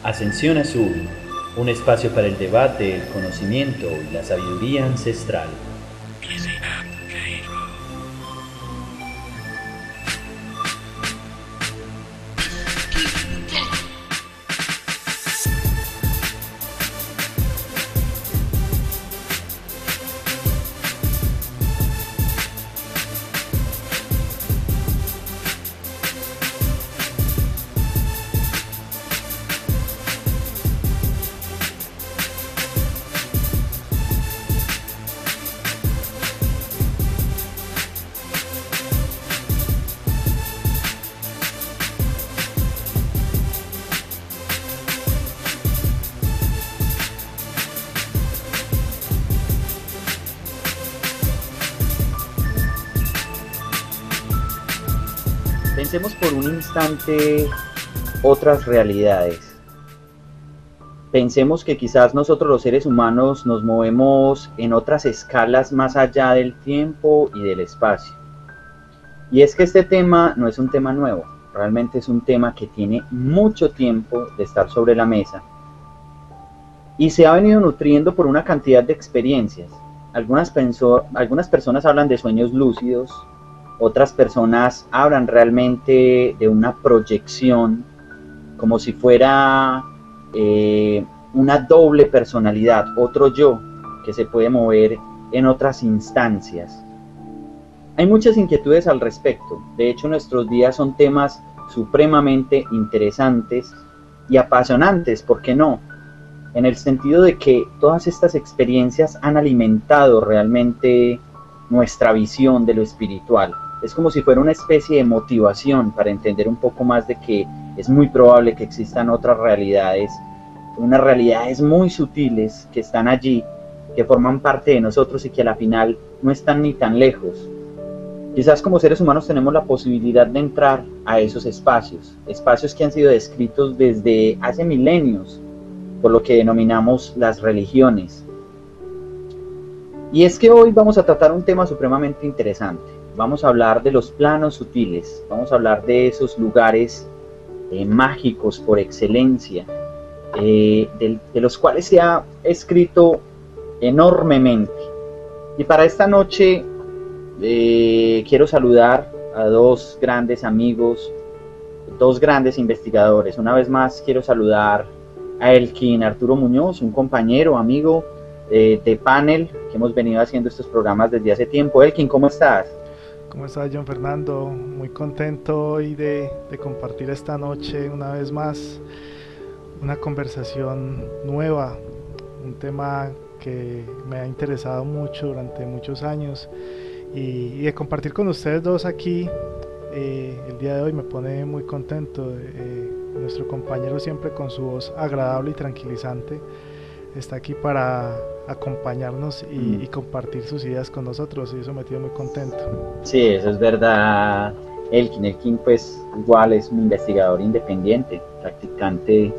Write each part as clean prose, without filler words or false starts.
Ascensión Azul, un espacio para el debate, el conocimiento y la sabiduría ancestral. Pensemos por un instante otras realidades. Pensemos que quizás nosotros los seres humanos nos movemos en otras escalas más allá del tiempo y del espacio. Y es que este tema no es un tema nuevo, realmente es un tema que tiene mucho tiempo de estar sobre la mesa y se ha venido nutriendo por una cantidad de experiencias. Algunas personas hablan de sueños lúcidos, otras personas hablan realmente de una proyección, como si fuera una doble personalidad, otro yo que se puede mover en otras instancias. Hay muchas inquietudes al respecto. De hecho, nuestros días son temas supremamente interesantes y apasionantes, ¿por qué no? En el sentido de que todas estas experiencias han alimentado realmente nuestra visión de lo espiritual. Es como si fuera una especie de motivación para entender un poco más de que es muy probable que existan otras realidades, unas realidades muy sutiles que están allí, que forman parte de nosotros y que a la final no están ni tan lejos. Quizás como seres humanos tenemos la posibilidad de entrar a esos espacios, espacios que han sido descritos desde hace milenios, por lo que denominamos las religiones. Y es que hoy vamos a tratar un tema supremamente interesante. Vamos a hablar de los planos sutiles, vamos a hablar de esos lugares mágicos por excelencia, de los cuales se ha escrito enormemente. Y para esta noche quiero saludar a dos grandes amigos, dos grandes investigadores. Una vez más quiero saludar a Elkin Arturo Muñoz, un compañero, amigo de panel, que hemos venido haciendo estos programas desde hace tiempo. Elkin, ¿cómo estás? ¿Cómo estás, John Fernando? Muy contento hoy de compartir esta noche una vez más una conversación nueva, un tema que me ha interesado mucho durante muchos años y de compartir con ustedes dos aquí el día de hoy me pone muy contento. Nuestro compañero, siempre con su voz agradable y tranquilizante, está aquí para acompañarnos y compartir sus ideas con nosotros, y eso me tiene muy contento. Sí, eso es verdad. Elkin pues igual es un investigador independiente, practicante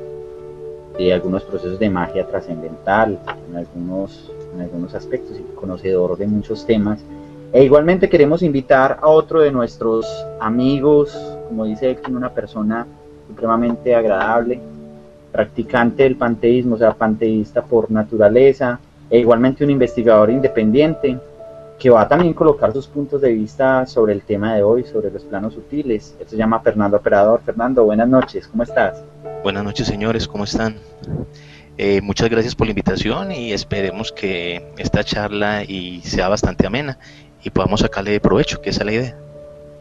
de algunos procesos de magia trascendental en algunos aspectos y conocedor de muchos temas. E igualmente queremos invitar a otro de nuestros amigos, como dice Elkin, una persona supremamente agradable, practicante del panteísmo, o sea, panteísta por naturaleza, e igualmente un investigador independiente que va a también colocar sus puntos de vista sobre el tema de hoy, sobre los planos sutiles. Él se llama Fernando Operador. Fernando, buenas noches, ¿cómo estás? Buenas noches, señores, ¿cómo están? Muchas gracias por la invitación y esperemos que esta charla sea bastante amena y podamos sacarle provecho, que esa es la idea.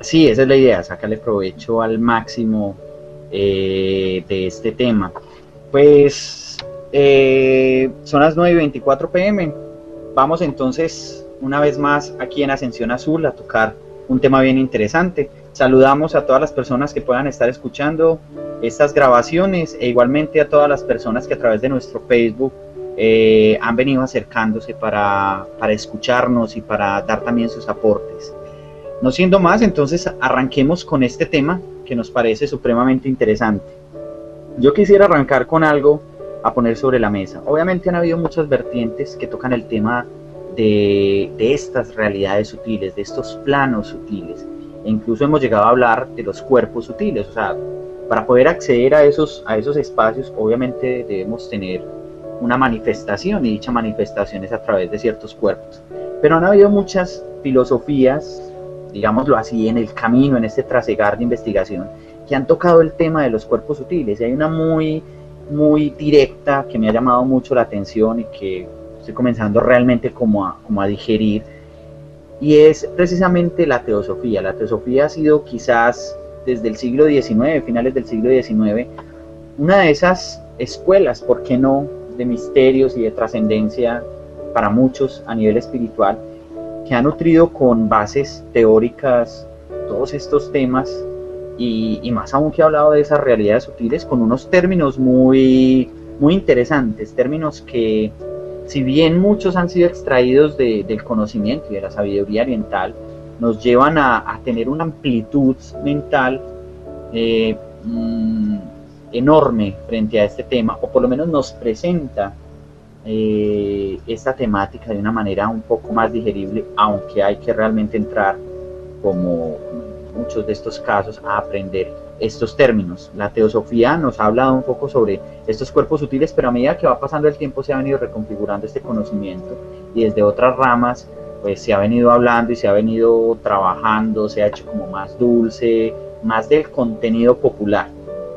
Sí, esa es la idea, sacarle provecho al máximo de este tema. Pues son las 9:24 p.m. Vamos entonces una vez más aquí en Ascensión Azul a tocar un tema bien interesante. Saludamos a todas las personas que puedan estar escuchando estas grabaciones e igualmente a todas las personas que a través de nuestro Facebook han venido acercándose para escucharnos y para dar también sus aportes. No siendo más, entonces arranquemos con este tema que nos parece supremamente interesante. Yo quisiera arrancar con algo a poner sobre la mesa. Obviamente han habido muchas vertientes que tocan el tema de estas realidades sutiles, de estos planos sutiles, e incluso hemos llegado a hablar de los cuerpos sutiles, o sea, Para poder acceder a esos espacios, obviamente debemos tener una manifestación, y dicha manifestación es a través de ciertos cuerpos. Pero han habido muchas filosofías, digámoslo así, en el camino, en este trasegar de investigación, que han tocado el tema de los cuerpos sutiles. Y hay una muy directa que me ha llamado mucho la atención y que estoy comenzando realmente como a digerir, y es precisamente la teosofía. La teosofía ha sido quizás desde el siglo XIX, finales del siglo XIX, una de esas escuelas, ¿por qué no?, de misterios y de trascendencia para muchos a nivel espiritual, que ha nutrido con bases teóricas todos estos temas, y más aún que ha hablado de esas realidades sutiles con unos términos muy interesantes, términos que, si bien muchos han sido extraídos del conocimiento y de la sabiduría oriental, nos llevan a tener una amplitud mental enorme frente a este tema, o por lo menos nos presenta esta temática de una manera un poco más digerible, aunque hay que realmente entrar, como muchos de estos casos, a aprender estos términos. La teosofía nos ha hablado un poco sobre estos cuerpos sutiles, pero a medida que va pasando el tiempo se ha venido reconfigurando este conocimiento, y desde otras ramas pues se ha venido hablando y se ha venido trabajando, se ha hecho como más dulce, más del contenido popular.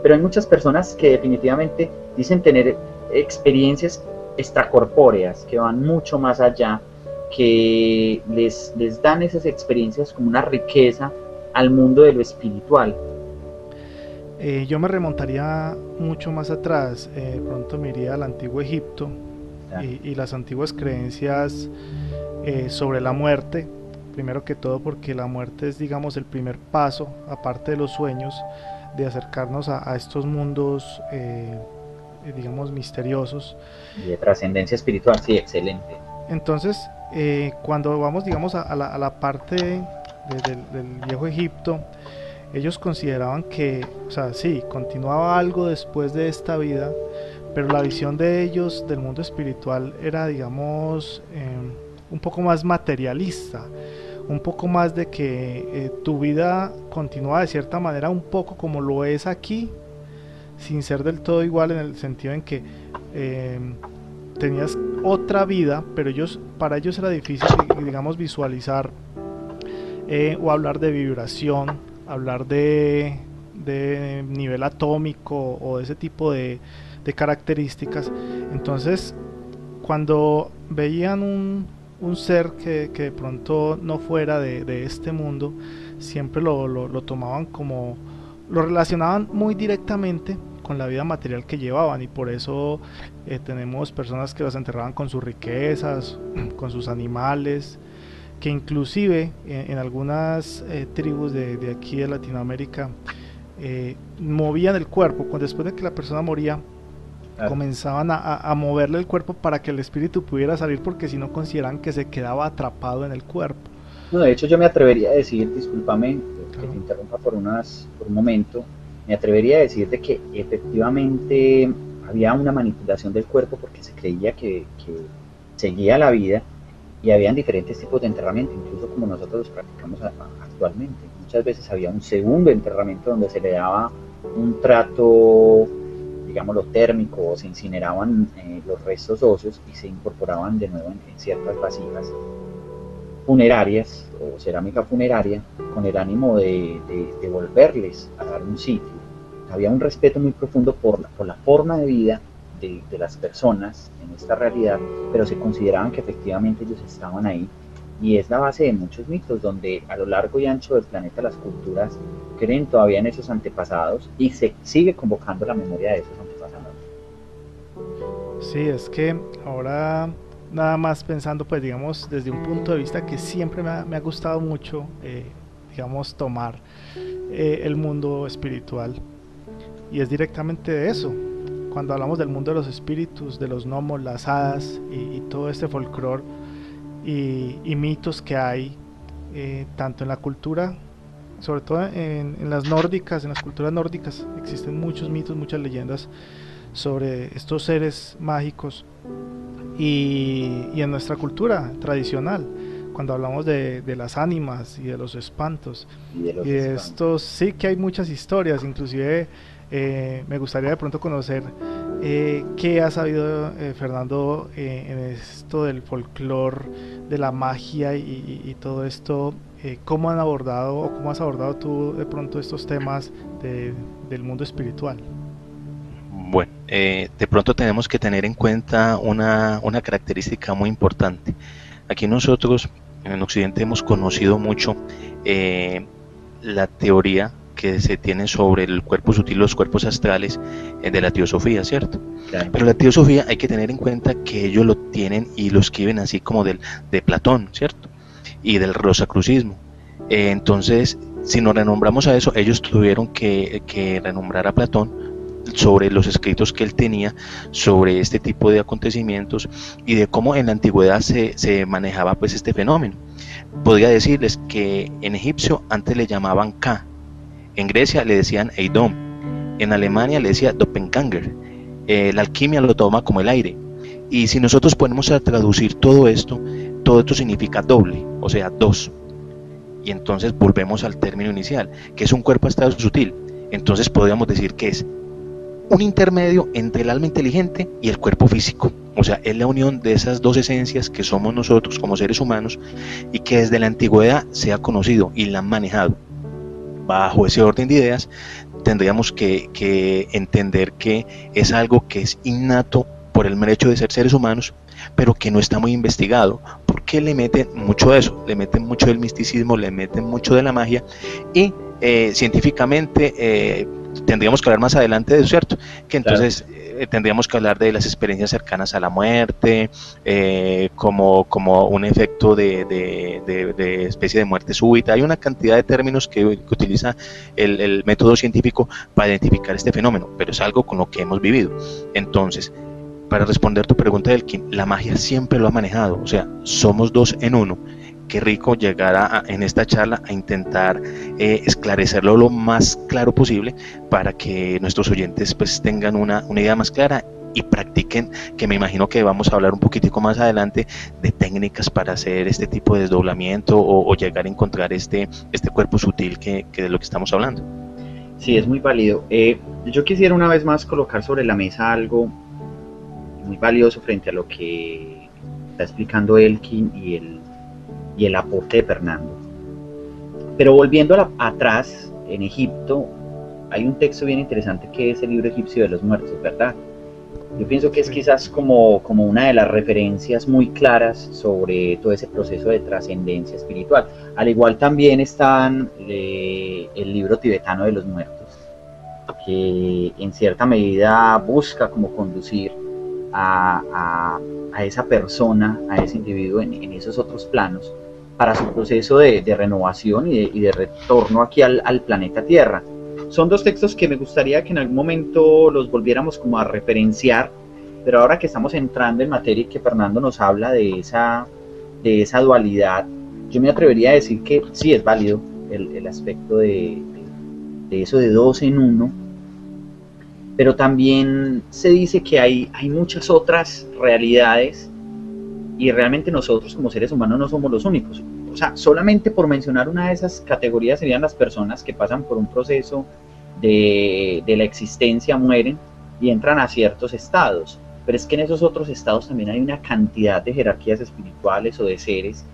Pero hay muchas personas que definitivamente dicen tener experiencias extracorpóreas que van mucho más allá, que les dan esas experiencias como una riqueza al mundo de lo espiritual. Yo me remontaría mucho más atrás, pronto me iría al antiguo Egipto, y las antiguas creencias sobre la muerte, primero que todo porque la muerte es, digamos, el primer paso, aparte de los sueños, de acercarnos a estos mundos, digamos, misteriosos. Y de trascendencia espiritual, sí, excelente. Entonces, cuando vamos, digamos, a la parte del viejo Egipto, ellos consideraban que, o sea, sí, continuaba algo después de esta vida, pero la visión de ellos del mundo espiritual era, digamos, un poco más materialista, un poco más de que tu vida continúa de cierta manera un poco como lo es aquí, sin ser del todo igual, en el sentido en que tenías otra vida, pero para ellos era difícil, digamos, visualizar o hablar de vibración, hablar de nivel atómico o de ese tipo de características. Entonces, cuando veían un ser que de pronto no fuera de este mundo, siempre lo tomaban como, lo relacionaban muy directamente con la vida material que llevaban, y por eso tenemos personas que las enterraban con sus riquezas, con sus animales, que inclusive en algunas tribus de aquí de Latinoamérica movían el cuerpo. Después de que la persona moría, comenzaban a moverle el cuerpo para que el espíritu pudiera salir, porque si no consideraban que se quedaba atrapado en el cuerpo. No, de hecho yo me atrevería a decir, discúlpame que te interrumpa por un momento, me atrevería a decir de que efectivamente había una manipulación del cuerpo, porque se creía que seguía la vida, y habían diferentes tipos de enterramiento, incluso como nosotros los practicamos actualmente. Muchas veces había un segundo enterramiento donde se le daba un trato, digámoslo, térmico, o se incineraban los restos óseos y se incorporaban de nuevo en ciertas vasijas funerarias o cerámica funeraria, con el ánimo de volverles a dar un sitio. Había un respeto muy profundo por la forma de vida de las personas en esta realidad, pero se consideraban que efectivamente ellos estaban ahí, y es la base de muchos mitos, donde a lo largo y ancho del planeta las culturas creen todavía en esos antepasados, y se sigue convocando la memoria de esos antepasados. Sí, es que ahora, nada más pensando, pues digamos, desde un punto de vista que siempre me ha gustado mucho, digamos, tomar el mundo espiritual, y es directamente de eso. Cuando hablamos del mundo de los espíritus, de los gnomos, las hadas y todo este folclore y mitos que hay, tanto en la cultura, sobre todo en las nórdicas, en las culturas nórdicas, existen muchos mitos, muchas leyendas sobre estos seres mágicos, y en nuestra cultura tradicional, cuando hablamos de las ánimas y de los espantos, y de estos, sí que hay muchas historias, inclusive Me gustaría de pronto conocer qué ha sabido Fernando en esto del folclore, de la magia y todo esto. ¿Cómo han abordado o cómo has abordado tú de pronto estos temas del mundo espiritual? Bueno, de pronto tenemos que tener en cuenta una característica muy importante. Aquí nosotros en Occidente hemos conocido mucho la teoría que se tiene sobre el cuerpo sutil, los cuerpos astrales de la teosofía, ¿cierto? Claro. Pero la teosofía hay que tener en cuenta que ellos lo tienen y lo escriben así como de Platón, ¿cierto? Y del rosacrucismo. Entonces, si nos renombramos a eso, ellos tuvieron que renombrar a Platón sobre los escritos que él tenía sobre este tipo de acontecimientos y de cómo en la antigüedad se manejaba pues este fenómeno. Podría decirles que en egipcio antes le llamaban Ka, en Grecia le decían Eidom, en Alemania le decía Doppelganger, la alquimia lo toma como el aire, y si nosotros ponemos a traducir todo esto significa doble, o sea, dos, y entonces volvemos al término inicial, que es un cuerpo astral sutil. Entonces podríamos decir que es un intermedio entre el alma inteligente y el cuerpo físico, o sea, es la unión de esas dos esencias que somos nosotros como seres humanos y que desde la antigüedad se ha conocido y la han manejado. Bajo ese orden de ideas tendríamos que entender que es algo que es innato por el mero hecho de ser seres humanos, pero que no está muy investigado, porque le meten mucho de eso, le meten mucho del misticismo, le meten mucho de la magia, y científicamente tendríamos que hablar más adelante de eso, ¿cierto? Que entonces tendríamos que hablar de las experiencias cercanas a la muerte, como un efecto de especie de muerte súbita. Hay una cantidad de términos que utiliza el método científico para identificar este fenómeno, pero es algo con lo que hemos vivido. Entonces, para responder tu pregunta, Elkin, la magia siempre lo ha manejado, o sea, somos dos en uno. Qué rico llegar en esta charla a intentar esclarecerlo lo más claro posible para que nuestros oyentes pues tengan una idea más clara y practiquen, que me imagino que vamos a hablar un poquitico más adelante de técnicas para hacer este tipo de desdoblamiento o llegar a encontrar este cuerpo sutil que de lo que estamos hablando. Sí, es muy válido. Yo quisiera una vez más colocar sobre la mesa algo muy valioso frente a lo que está explicando Elkin y el aporte de Fernando. Pero volviendo atrás, en Egipto, hay un texto bien interesante que es el libro egipcio de los muertos, ¿verdad? Yo pienso que es quizás como una de las referencias muy claras sobre todo ese proceso de trascendencia espiritual. Al igual también está el libro tibetano de los muertos, que en cierta medida busca como conducir a esa persona, a ese individuo en esos otros planos, para su proceso de renovación y de retorno aquí al planeta Tierra. Son dos textos que me gustaría que en algún momento los volviéramos como a referenciar, pero ahora que estamos entrando en materia y que Fernando nos habla de esa dualidad, yo me atrevería a decir que sí es válido el aspecto de eso de dos en uno, pero también se dice que hay muchas otras realidades y realmente nosotros como seres humanos no somos los únicos. O sea, solamente por mencionar una de esas categorías serían las personas que pasan por un proceso de la existencia, mueren y entran a ciertos estados. Pero es que en esos otros estados también hay una cantidad de jerarquías espirituales o de seres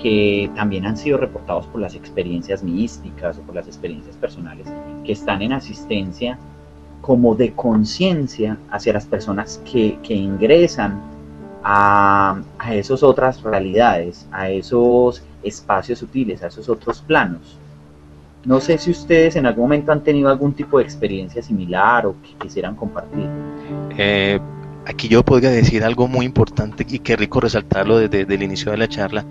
que también han sido reportados por las experiencias místicas o por las experiencias personales, que están en asistencia como de conciencia hacia las personas que ingresan a esas otras realidades, a esos espacios sutiles, a esos otros planos. No sé si ustedes en algún momento han tenido algún tipo de experiencia similar o que quisieran compartir. Aquí yo podría decir algo muy importante y qué rico resaltarlo desde el inicio de la charla,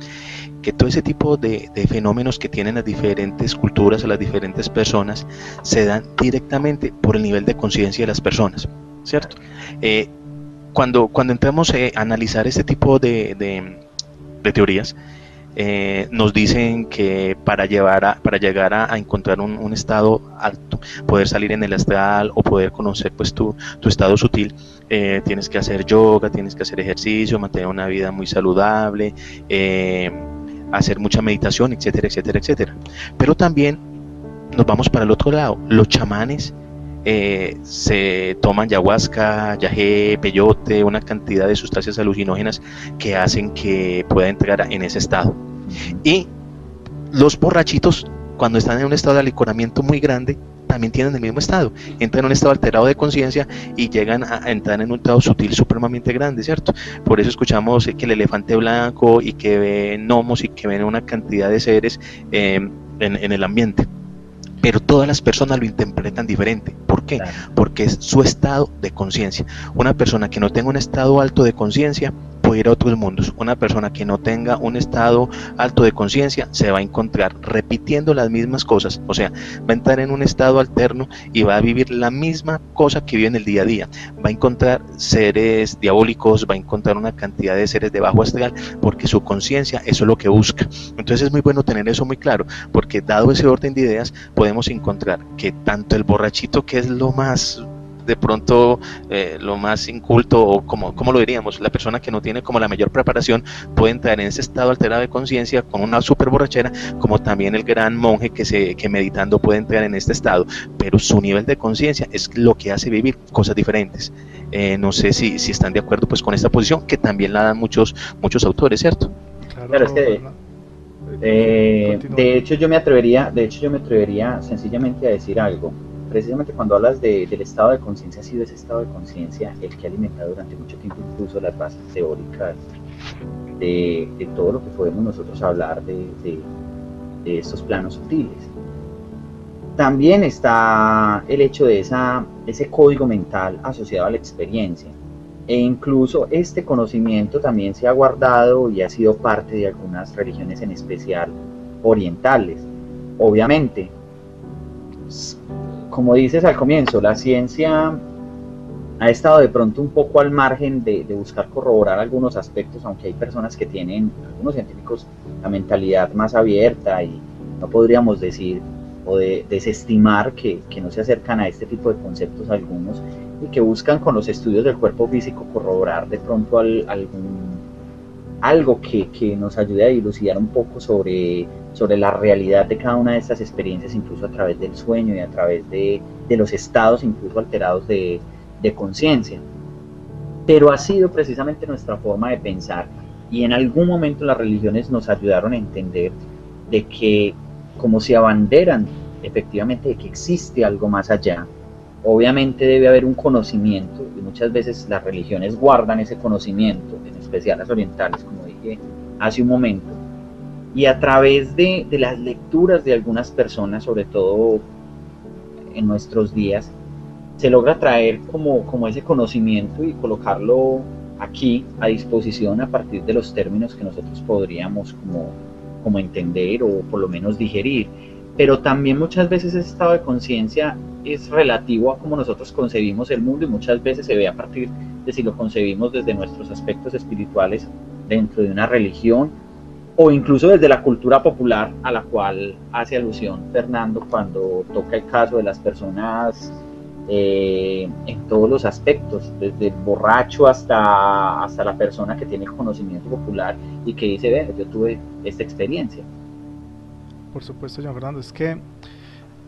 que todo ese tipo de fenómenos que tienen las diferentes culturas o las diferentes personas se dan directamente por el nivel de conciencia de las personas, ¿cierto? Cuando entramos a analizar este tipo de teorías, nos dicen que para llegar a encontrar un estado alto, poder salir en el astral o poder conocer pues tu estado sutil, tienes que hacer yoga, tienes que hacer ejercicio, mantener una vida muy saludable, hacer mucha meditación, etcétera, etcétera, etcétera. Pero también nos vamos para el otro lado. Los chamanes se toman ayahuasca, yagé, peyote, una cantidad de sustancias alucinógenas que hacen que pueda entrar en ese estado. Y los borrachitos, cuando están en un estado de alicoramiento muy grande, también tienen el mismo estado, entran en un estado alterado de conciencia y llegan a entrar en un estado sutil supremamente grande, ¿cierto? Por eso escuchamos que el elefante blanco y que ven gnomos y que ven una cantidad de seres en el ambiente. Pero todas las personas lo interpretan diferente. ¿Por qué? Claro. Porque es su estado de conciencia. Una persona que no tenga un estado alto de conciencia puede ir a otros mundos. Una persona que no tenga un estado alto de conciencia se va a encontrar repitiendo las mismas cosas. O sea, va a entrar en un estado alterno y va a vivir la misma cosa que vive en el día a día. Va a encontrar seres diabólicos, va a encontrar una cantidad de seres de bajo astral, porque su conciencia eso es lo que busca. Entonces es muy bueno tener eso muy claro, porque dado ese orden de ideas podemos encontrar que tanto el borrachito, que es lo más de pronto lo más inculto, o como lo diríamos, la persona que no tiene como la mayor preparación, puede entrar en ese estado alterado de conciencia con una super borrachera, como también el gran monje que meditando puede entrar en este estado, pero su nivel de conciencia es lo que hace vivir cosas diferentes. No sé si están de acuerdo pues con esta posición, que también la dan muchos autores, ¿cierto? Claro, es que de hecho yo me atrevería sencillamente a decir algo. Precisamente cuando hablas del estado de conciencia, ha sido ese estado de conciencia el que ha alimentado durante mucho tiempo incluso las bases teóricas de todo lo que podemos nosotros hablar de estos planos sutiles. También está el hecho de ese código mental asociado a la experiencia, e incluso este conocimiento también se ha guardado y ha sido parte de algunas religiones, en especial orientales. Obviamente, como dices al comienzo, la ciencia ha estado de pronto un poco al margen de buscar corroborar algunos aspectos, aunque hay personas que tienen, algunos científicos, la mentalidad más abierta, y no podríamos decir o desestimar que no se acercan a este tipo de conceptos algunos, y que buscan con los estudios del cuerpo físico corroborar de pronto algo que nos ayude a dilucidar un poco sobre la realidad de cada una de estas experiencias, incluso a través del sueño y a través de los estados incluso alterados de conciencia. Pero ha sido precisamente nuestra forma de pensar, y en algún momento las religiones nos ayudaron a entender de que, como se abanderan efectivamente de que existe algo más allá, obviamente debe haber un conocimiento, y muchas veces las religiones guardan ese conocimiento, en especial las orientales, como dije hace un momento, y a través de las lecturas de algunas personas, sobre todo en nuestros días, se logra traer como ese conocimiento y colocarlo aquí a disposición a partir de los términos que nosotros podríamos como entender o por lo menos digerir. Pero también muchas veces ese estado de conciencia es relativo a cómo nosotros concebimos el mundo, y muchas veces se ve a partir de si lo concebimos desde nuestros aspectos espirituales dentro de una religión, o incluso desde la cultura popular a la cual hace alusión Fernando cuando toca el caso de las personas en todos los aspectos, desde el borracho hasta la persona que tiene conocimiento popular y que dice, ve, yo tuve esta experiencia. Por supuesto, John Fernando, es que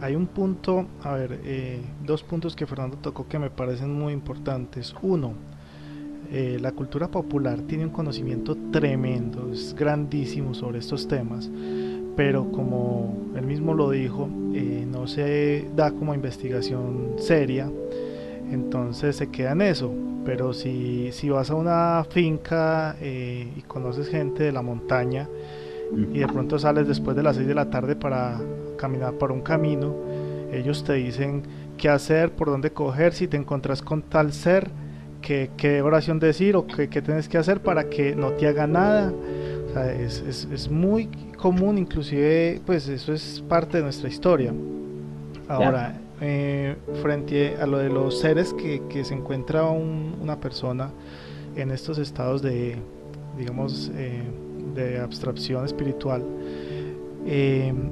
hay un punto, dos puntos que Fernando tocó que me parecen muy importantes. Uno, la cultura popular tiene un conocimiento tremendo, es grandísimo sobre estos temas, pero como él mismo lo dijo, no se da como investigación seria, entonces se queda en eso. Pero si vas a una finca y conoces gente de la montaña, y de pronto sales después de las 6 de la tarde para caminar por un camino, ellos te dicen qué hacer, por dónde coger, si te encontrás con tal ser, qué oración decir o qué tienes que hacer para que no te haga nada. O sea, es muy común, inclusive pues eso es parte de nuestra historia. Ahora, frente a lo de los seres que se encuentra una persona en estos estados de, digamos, de abstracción espiritual,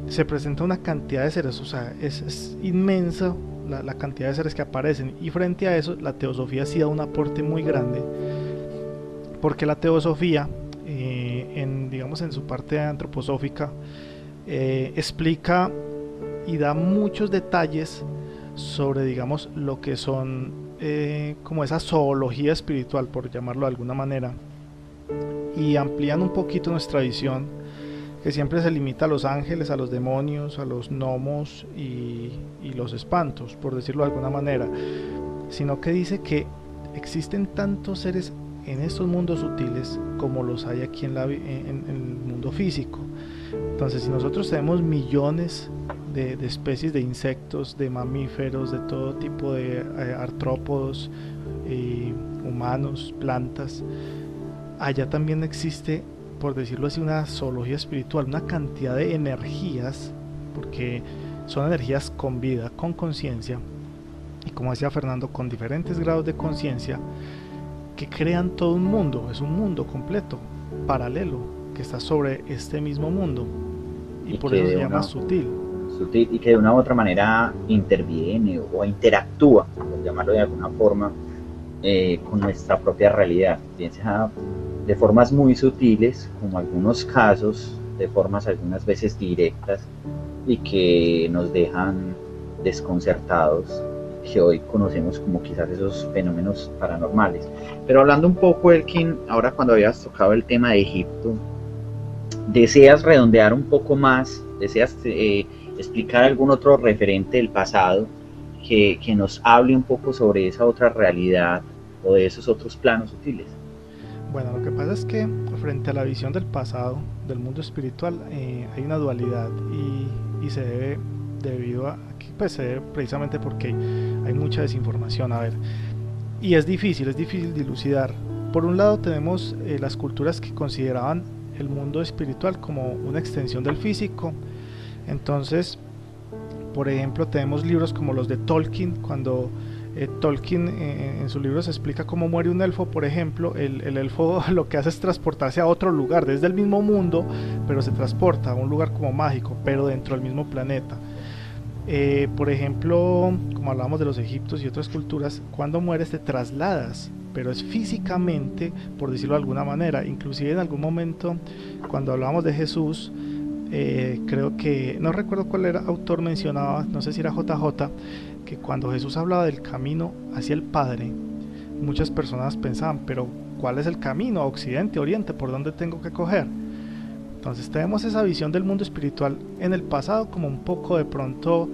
se presenta una cantidad de seres, o sea, es inmensa la cantidad de seres que aparecen, y frente a eso la teosofía sí da un aporte muy grande, porque la teosofía, digamos en su parte antroposófica, explica y da muchos detalles sobre, digamos, lo que son como esa zoología espiritual, por llamarlo de alguna manera, y amplían un poquito nuestra visión, que siempre se limita a los ángeles, a los demonios, a los gnomos y los espantos, por decirlo de alguna manera, sino que dice que existen tantos seres en estos mundos sutiles como los hay aquí en el mundo físico. Entonces, si nosotros tenemos millones de especies de insectos, de mamíferos, de todo tipo de artrópodos, humanos, plantas, allá también existe, por decirlo así, una zoología espiritual, una cantidad de energías, porque son energías con vida, con conciencia, y como decía Fernando, con diferentes grados de conciencia, que crean todo un mundo, es un mundo completo, paralelo, que está sobre este mismo mundo, y por eso se llama sutil, y que de una u otra manera interviene o interactúa, por llamarlo de alguna forma, con nuestra propia realidad, bien sea de formas muy sutiles, como algunos casos, de formas algunas veces directas, y que nos dejan desconcertados, que hoy conocemos como quizás esos fenómenos paranormales. Pero hablando un poco, Elkin, ahora cuando habías tocado el tema de Egipto, ¿deseas redondear un poco más? ¿Deseas explicar algún otro referente del pasado que nos hable un poco sobre esa otra realidad o de esos otros planos sutiles? Bueno, lo que pasa es que frente a la visión del pasado, del mundo espiritual, hay una dualidad y se debe, debido a que pues se debe precisamente porque hay mucha desinformación, a ver, y es difícil dilucidar. Por un lado tenemos las culturas que consideraban el mundo espiritual como una extensión del físico. Entonces, por ejemplo, tenemos libros como los de Tolkien, cuando Tolkien en sus libros explica cómo muere un elfo, por ejemplo, el elfo lo que hace es transportarse a otro lugar, desde el mismo mundo, pero se transporta a un lugar como mágico, pero dentro del mismo planeta. Por ejemplo, como hablábamos de los egipcios y otras culturas, cuando mueres te trasladas, pero es físicamente, por decirlo de alguna manera. Inclusive en algún momento, cuando hablábamos de Jesús, creo que, no recuerdo cuál era autor mencionaba, no sé si era JJ, que cuando Jesús hablaba del camino hacia el Padre, muchas personas pensaban, pero ¿cuál es el camino? Occidente, Oriente, ¿por dónde tengo que coger? Entonces tenemos esa visión del mundo espiritual en el pasado como un poco de pronto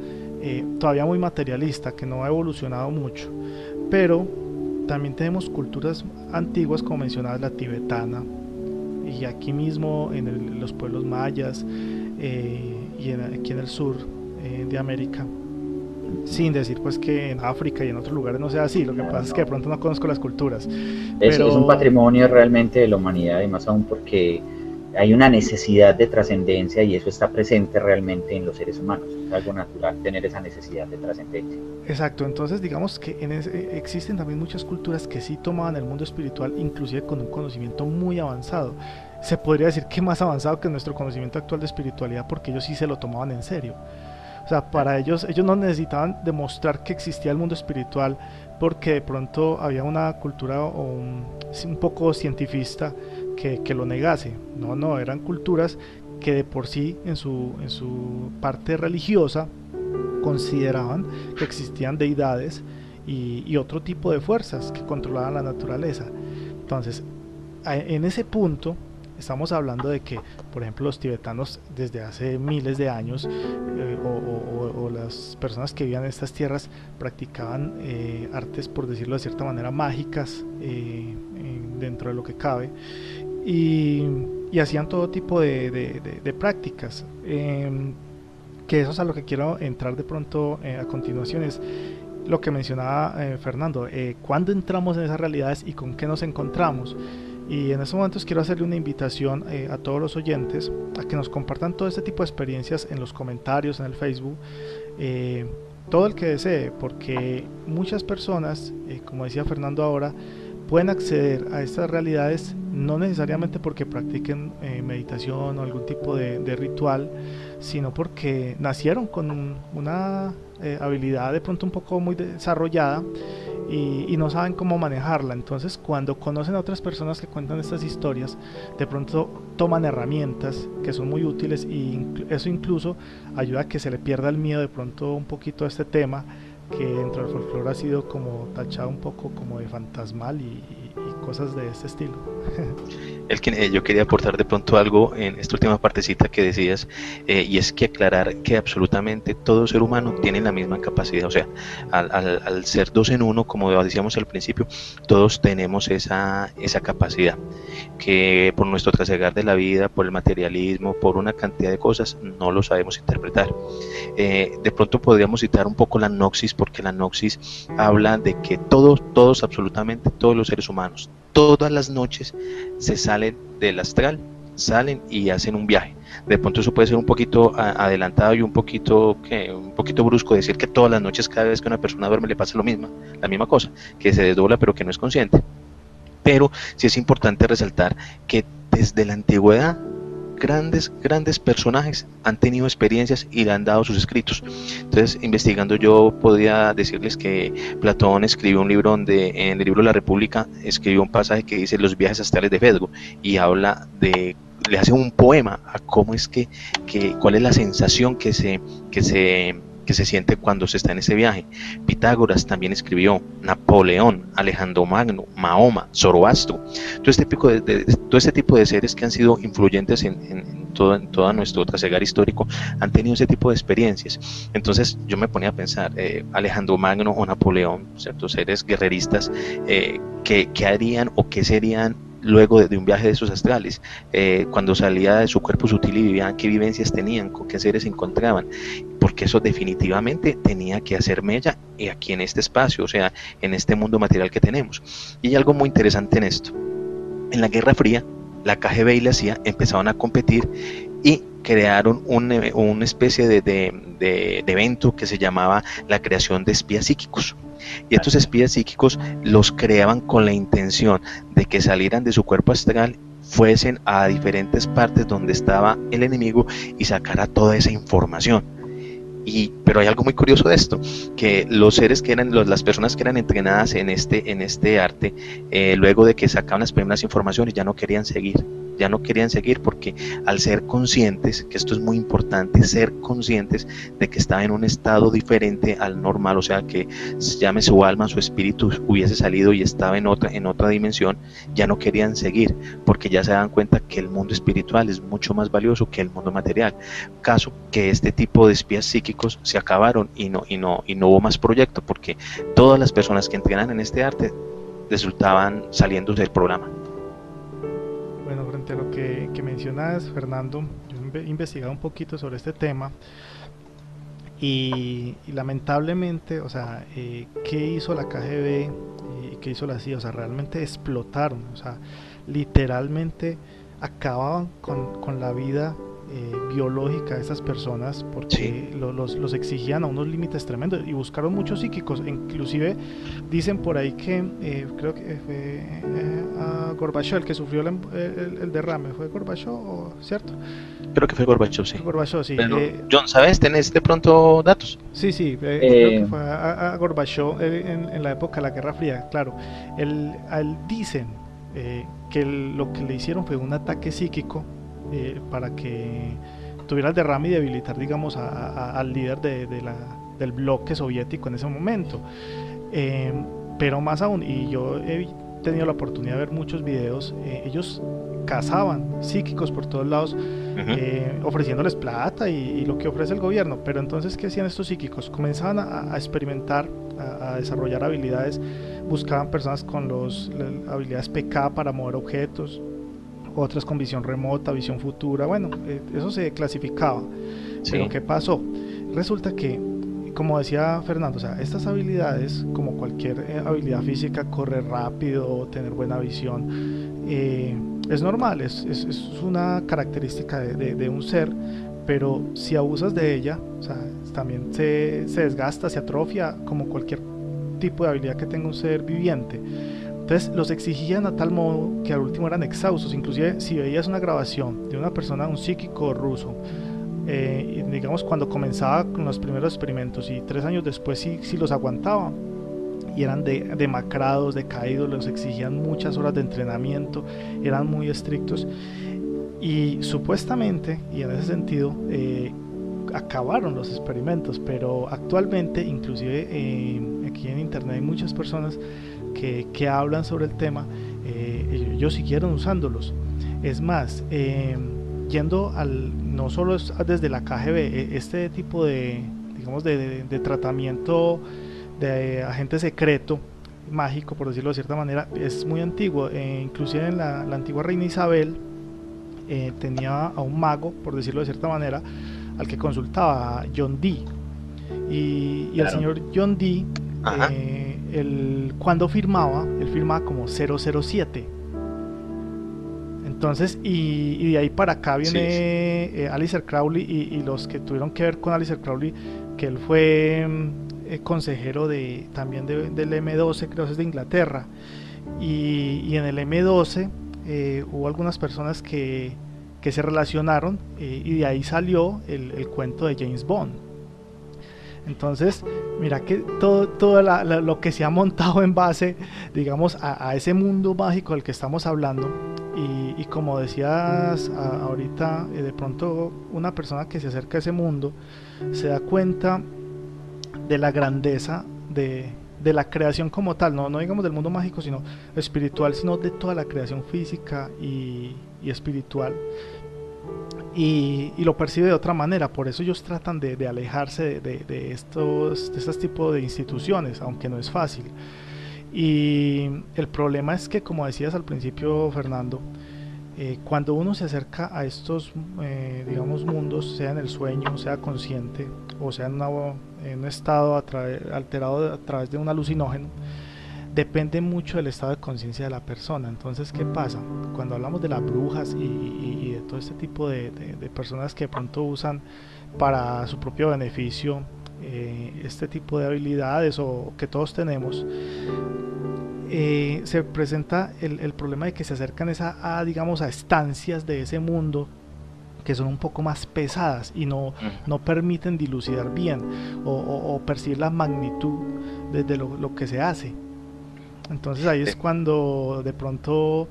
todavía muy materialista, que no ha evolucionado mucho, pero también tenemos culturas antiguas como mencionaba la tibetana, y aquí mismo en los pueblos mayas y aquí en el sur de América, sin decir pues que en África y en otros lugares no sea así, lo que pasa es que de pronto no conozco las culturas. Pero es un patrimonio realmente de la humanidad, y más aún porque hay una necesidad de trascendencia y eso está presente realmente en los seres humanos. Es algo natural tener esa necesidad de trascendencia. Exacto, entonces digamos que existen también muchas culturas que sí tomaban el mundo espiritual inclusive con un conocimiento muy avanzado. Se podría decir que más avanzado que nuestro conocimiento actual de espiritualidad, porque ellos sí se lo tomaban en serio. O sea, para ellos no necesitaban demostrar que existía el mundo espiritual porque de pronto había una cultura un poco cientifista que lo negase. No, eran culturas que de por sí en su parte religiosa consideraban que existían deidades y otro tipo de fuerzas que controlaban la naturaleza. Entonces, en ese punto estamos hablando de que, por ejemplo, los tibetanos desde hace miles de años o las personas que vivían en estas tierras practicaban artes, por decirlo de cierta manera, mágicas dentro de lo que cabe, y hacían todo tipo de prácticas, que eso es a lo que quiero entrar de pronto a continuación, es lo que mencionaba Fernando, cuándo entramos en esas realidades y con qué nos encontramos. Y en estos momentos quiero hacerle una invitación a todos los oyentes a que nos compartan todo este tipo de experiencias en los comentarios, en el Facebook, todo el que desee, porque muchas personas, como decía Fernando ahora, pueden acceder a estas realidades no necesariamente porque practiquen meditación o algún tipo de ritual, sino porque nacieron con una habilidad de pronto un poco muy desarrollada y no saben cómo manejarla. Entonces, cuando conocen a otras personas que cuentan estas historias, de pronto toman herramientas que son muy útiles, y eso incluso ayuda a que se le pierda el miedo de pronto un poquito a este tema, que dentro del folclore ha sido como tachado un poco como de fantasmal y cosas de este estilo. Yo quería aportar de pronto algo en esta última partecita que decías, y es que aclarar que absolutamente todo ser humano tiene la misma capacidad, o sea, al ser dos en uno, como decíamos al principio, todos tenemos esa capacidad, que por nuestro trasegar de la vida, por el materialismo, por una cantidad de cosas, no lo sabemos interpretar. De pronto podríamos citar un poco la Gnosis, porque la Gnosis habla de que todos, absolutamente todos los seres humanos, todas las noches se salen del astral, salen y hacen un viaje. De pronto eso puede ser un poquito adelantado y un poquito brusco decir que todas las noches, cada vez que una persona duerme, le pasa la misma cosa, que se desdobla pero que no es consciente. Pero sí es importante resaltar que desde la antigüedad grandes personajes han tenido experiencias y le han dado sus escritos. Entonces, investigando, yo podría decirles que Platón escribió un libro donde, en el libro La República, escribió un pasaje que dice los viajes astrales de Fedro, y habla le hace un poema a cómo es cuál es la sensación que se siente cuando se está en ese viaje. Pitágoras también escribió, Napoleón, Alejandro Magno, Mahoma, Zoroastro, todo este tipo de seres que han sido influyentes en todo nuestro trasegar histórico, han tenido ese tipo de experiencias. Entonces yo me ponía a pensar, Alejandro Magno o Napoleón, ciertos seres guerreristas, ¿qué harían o qué serían luego de un viaje de esos astrales? Cuando salía de su cuerpo sutil y vivían, qué vivencias tenían, con qué seres se encontraban, porque eso definitivamente tenía que hacer mella aquí en este espacio, o sea, en este mundo material que tenemos. Y hay algo muy interesante en esto. En la Guerra Fría, la KGB y la CIA empezaron a competir y crearon una especie de evento que se llamaba la creación de espías psíquicos. Y estos espías psíquicos los creaban con la intención de que salieran de su cuerpo astral, fuesen a diferentes partes donde estaba el enemigo y sacara toda esa información. Pero hay algo muy curioso de esto, que los seres que eran, las personas que eran entrenadas en este arte, luego de que sacaban las primeras informaciones, ya no querían seguir porque al ser conscientes, que esto es muy importante, ser conscientes de que estaba en un estado diferente al normal, o sea que llame su alma, su espíritu hubiese salido y estaba en otra dimensión, ya no querían seguir porque ya se dan cuenta que el mundo espiritual es mucho más valioso que el mundo material. Caso que este tipo de espías psíquicos se acabaron y no hubo más proyecto, porque todas las personas que entrenan en este arte resultaban saliendo del programa. Bueno, frente a lo que mencionas, Fernando, yo he investigado un poquito sobre este tema y lamentablemente, o sea, ¿qué hizo la KGB y qué hizo la CIA? O sea, realmente explotaron, o sea, literalmente acababan con la vida biológica de esas personas, porque sí, los exigían a unos límites tremendos y buscaron muchos psíquicos. Inclusive dicen por ahí que creo que fue a Gorbachev el que sufrió el derrame. ¿Fue Gorbachev, cierto? Creo que fue Gorbachev, sí. Gorbachev, sí. Pero, John, ¿sabes? ¿Tenés de pronto datos? Sí, creo que fue a Gorbachev en la época de la Guerra Fría. Claro, dicen que lo que le hicieron fue un ataque psíquico para que tuviera el derrame y debilitar, digamos, al líder del bloque soviético en ese momento. Pero más aún, y yo he tenido la oportunidad de ver muchos videos, ellos cazaban psíquicos por todos lados, ofreciéndoles plata y lo que ofrece el gobierno. Pero entonces, ¿qué hacían estos psíquicos? Comenzaban a experimentar, a desarrollar habilidades, buscaban personas con habilidades PK para mover objetos, otras con visión remota, visión futura. Bueno, eso se clasificaba. Sí. Pero ¿qué pasó? Resulta que, como decía Fernando, o sea, estas habilidades, como cualquier habilidad física, correr rápido, tener buena visión, es normal, es una característica de un ser, pero si abusas de ella, o sea, también se desgasta, se atrofia, como cualquier tipo de habilidad que tenga un ser viviente. Entonces los exigían a tal modo que al último eran exhaustos. Inclusive si veías una grabación de una persona, un psíquico ruso, digamos cuando comenzaba con los primeros experimentos y 3 años después sí los aguantaba, y eran demacrados, decaídos, les exigían muchas horas de entrenamiento, eran muy estrictos y supuestamente, y en ese sentido, acabaron los experimentos, pero actualmente, inclusive aquí en internet hay muchas personas que hablan sobre el tema, ellos siguieron usándolos. Es más, yendo no solo desde la KGB, este tipo de, digamos, de tratamiento de agente secreto, mágico, por decirlo de cierta manera, es muy antiguo. Inclusive en la antigua reina Isabel tenía a un mago, por decirlo de cierta manera, al que consultaba, John Dee. Y claro, el señor John Dee, cuando firmaba, él firmaba como 007. Entonces, y de ahí para acá viene Aleister Crowley y los que tuvieron que ver con Aleister Crowley, que él fue consejero también del M12, creo que es de Inglaterra, y en el M12 hubo algunas personas que se relacionaron, y de ahí salió el cuento de James Bond. Entonces, mira que todo lo que se ha montado en base, digamos, a ese mundo mágico del que estamos hablando, y como decías ahorita, de pronto una persona que se acerca a ese mundo se da cuenta de la grandeza de la creación como tal, no digamos del mundo mágico, sino espiritual, sino de toda la creación física y espiritual, y lo percibe de otra manera. Por eso ellos tratan de alejarse de estos tipos de instituciones, aunque no es fácil. Y el problema es que, como decías al principio, Fernando, cuando uno se acerca a estos digamos mundos, sea en el sueño, sea consciente, o sea en un estado alterado a través de un alucinógeno, depende mucho del estado de conciencia de la persona. Entonces, ¿qué pasa? Cuando hablamos de las brujas y de todo este tipo de personas que de pronto usan para su propio beneficio este tipo de habilidades, o que todos tenemos, se presenta el problema de que se acercan digamos, a estancias de ese mundo que son un poco más pesadas y no permiten dilucidar bien o percibir la magnitud de lo que se hace. Entonces ahí es cuando de pronto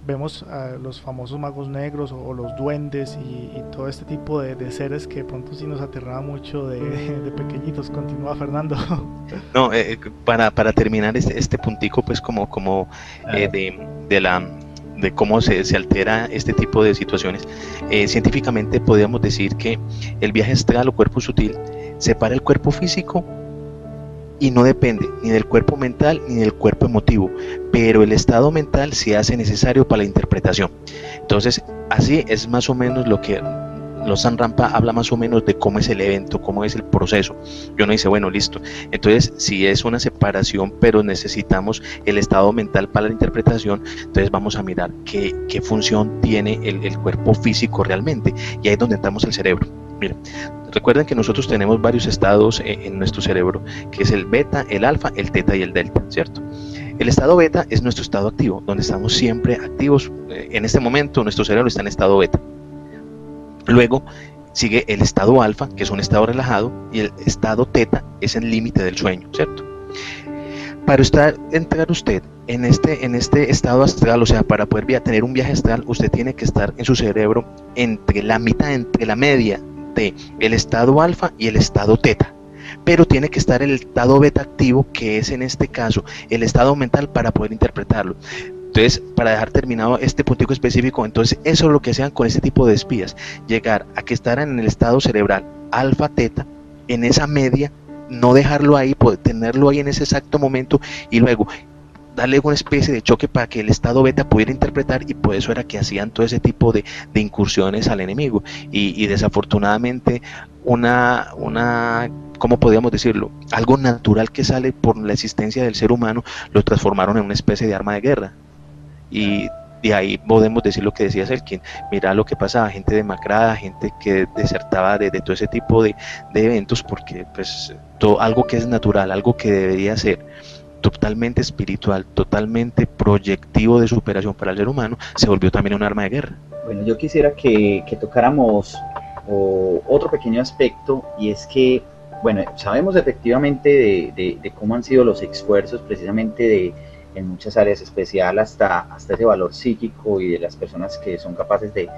vemos a los famosos magos negros o los duendes y todo este tipo de seres que de pronto sí nos aterraba mucho de pequeñitos. Continúa, Fernando. No, para terminar este puntico, pues como de cómo se altera este tipo de situaciones, científicamente podríamos decir que el viaje astral o cuerpo sutil separa el cuerpo físico y no depende ni del cuerpo mental ni del cuerpo emotivo, pero el estado mental se hace necesario para la interpretación. Entonces, así es más o menos lo que Lozan Rampa habla, más o menos de cómo es el evento, cómo es el proceso. Yo no dice, bueno, listo, entonces si es una separación, pero necesitamos el estado mental para la interpretación, entonces vamos a mirar qué función tiene el cuerpo físico realmente, y ahí es donde entramos el cerebro. Miren, recuerden que nosotros tenemos varios estados en nuestro cerebro, que es el beta, el alfa, el teta y el delta, ¿cierto? El estado beta es nuestro estado activo, donde estamos siempre activos. En este momento nuestro cerebro está en estado beta. Luego sigue el estado alfa, que es un estado relajado, y el estado teta es el límite del sueño, ¿cierto? Para entrar usted en este estado astral, o sea, para poder tener un viaje astral, usted tiene que estar en su cerebro entre la mitad, entre la media de el estado alfa y el estado teta, pero tiene que estar el estado beta activo, que es en este caso el estado mental, para poder interpretarlo. Entonces, para dejar terminado este puntico específico, entonces eso es lo que hacen con este tipo de espías, llegar a que estarán en el estado cerebral alfa teta, en esa media, no dejarlo ahí, tenerlo ahí en ese exacto momento, y luego darle una especie de choque para que el estado beta pudiera interpretar, y por eso era que hacían todo ese tipo de incursiones al enemigo, y desafortunadamente ¿cómo podríamos decirlo? Algo natural que sale por la existencia del ser humano, lo transformaron en una especie de arma de guerra, y de ahí podemos decir lo que decía Selkin. Mira lo que pasaba, gente demacrada, gente que desertaba de todo ese tipo de eventos, porque pues algo que es natural, algo que debería ser totalmente espiritual, totalmente proyectivo de superación para el ser humano, se volvió también un arma de guerra. Bueno, yo quisiera que tocáramos otro pequeño aspecto, y es que, bueno, sabemos efectivamente de cómo han sido los esfuerzos precisamente de en muchas áreas, especial hasta ese valor psíquico y de las personas que son capaces de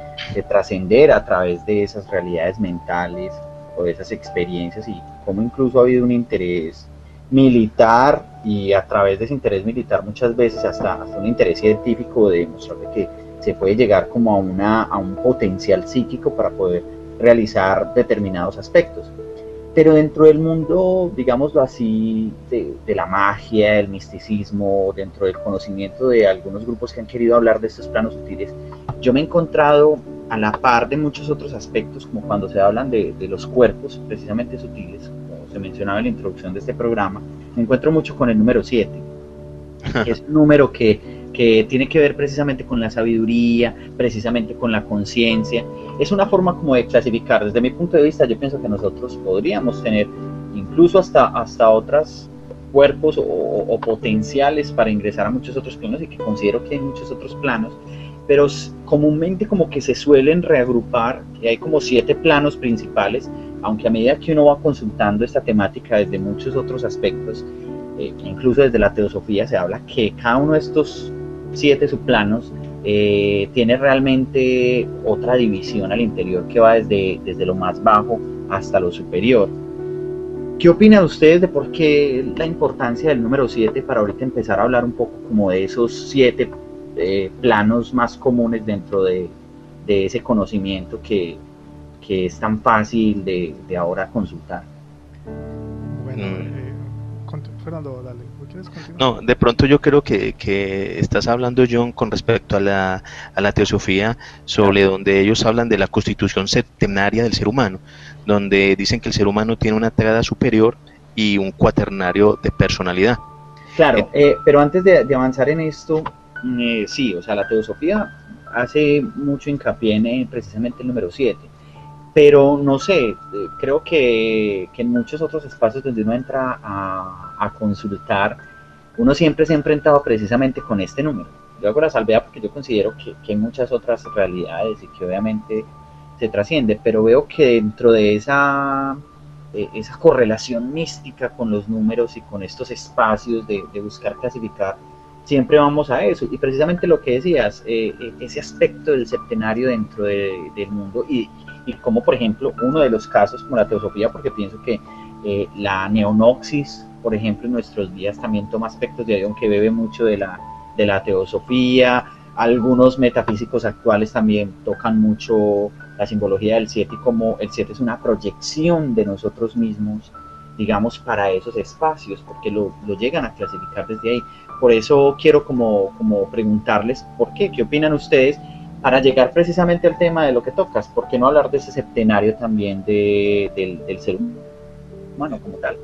trascender a través de esas realidades mentales o de esas experiencias, y cómo incluso ha habido un interés militar, y a través de ese interés militar muchas veces hasta un interés científico de demostrar que se puede llegar como a un potencial psíquico para poder realizar determinados aspectos. Pero dentro del mundo, digámoslo así, de la magia, del misticismo, dentro del conocimiento de algunos grupos que han querido hablar de estos planos sutiles, yo me he encontrado a la par de muchos otros aspectos, como cuando se hablan de los cuerpos precisamente sutiles, como se mencionaba en la introducción de este programa, me encuentro mucho con el número 7, que es un número que tiene que ver precisamente con la sabiduría, precisamente con la conciencia. Es una forma como de clasificar. Desde mi punto de vista, yo pienso que nosotros podríamos tener incluso hasta otros cuerpos o potenciales para ingresar a muchos otros planos, y que considero que hay muchos otros planos, pero comúnmente como que se suelen reagrupar, y hay como 7 planos principales, aunque a medida que uno va consultando esta temática desde muchos otros aspectos, incluso desde la teosofía se habla que cada uno de estos 7 subplanos tiene realmente otra división al interior que va desde lo más bajo hasta lo superior. ¿Qué opinan ustedes de por qué la importancia del número 7 para ahorita empezar a hablar un poco como de esos 7 planos más comunes dentro de ese conocimiento que es tan fácil de ahora consultar? Bueno, Fernando, dale, ¿quieres continuar? No, de pronto yo creo que estás hablando, John, con respecto a la teosofía, sobre donde ellos hablan de la constitución septenaria del ser humano, donde dicen que el ser humano tiene una tríada superior y un cuaternario de personalidad. Claro, pero antes de avanzar en esto, sí, o sea, la teosofía hace mucho hincapié en precisamente el número 7. Pero no sé, creo que en muchos otros espacios donde uno entra a consultar, uno siempre se ha enfrentado precisamente con este número. Yo hago la salvedad porque yo considero que hay muchas otras realidades y que obviamente se trasciende, pero veo que dentro de esa correlación mística con los números y con estos espacios de buscar clasificar, siempre vamos a eso. Y precisamente lo que decías, ese aspecto del septenario dentro del mundo, y como por ejemplo uno de los casos como la teosofía, porque pienso que la neonoxis, por ejemplo, en nuestros días también toma aspectos de ahí, aunque bebe mucho de la teosofía. Algunos metafísicos actuales también tocan mucho la simbología del 7 y como el 7 es una proyección de nosotros mismos, digamos, para esos espacios, porque lo llegan a clasificar desde ahí. Por eso quiero como preguntarles por qué opinan ustedes, para llegar precisamente al tema de lo que tocas. ¿Por qué no hablar de ese septenario también del ser humano como tal?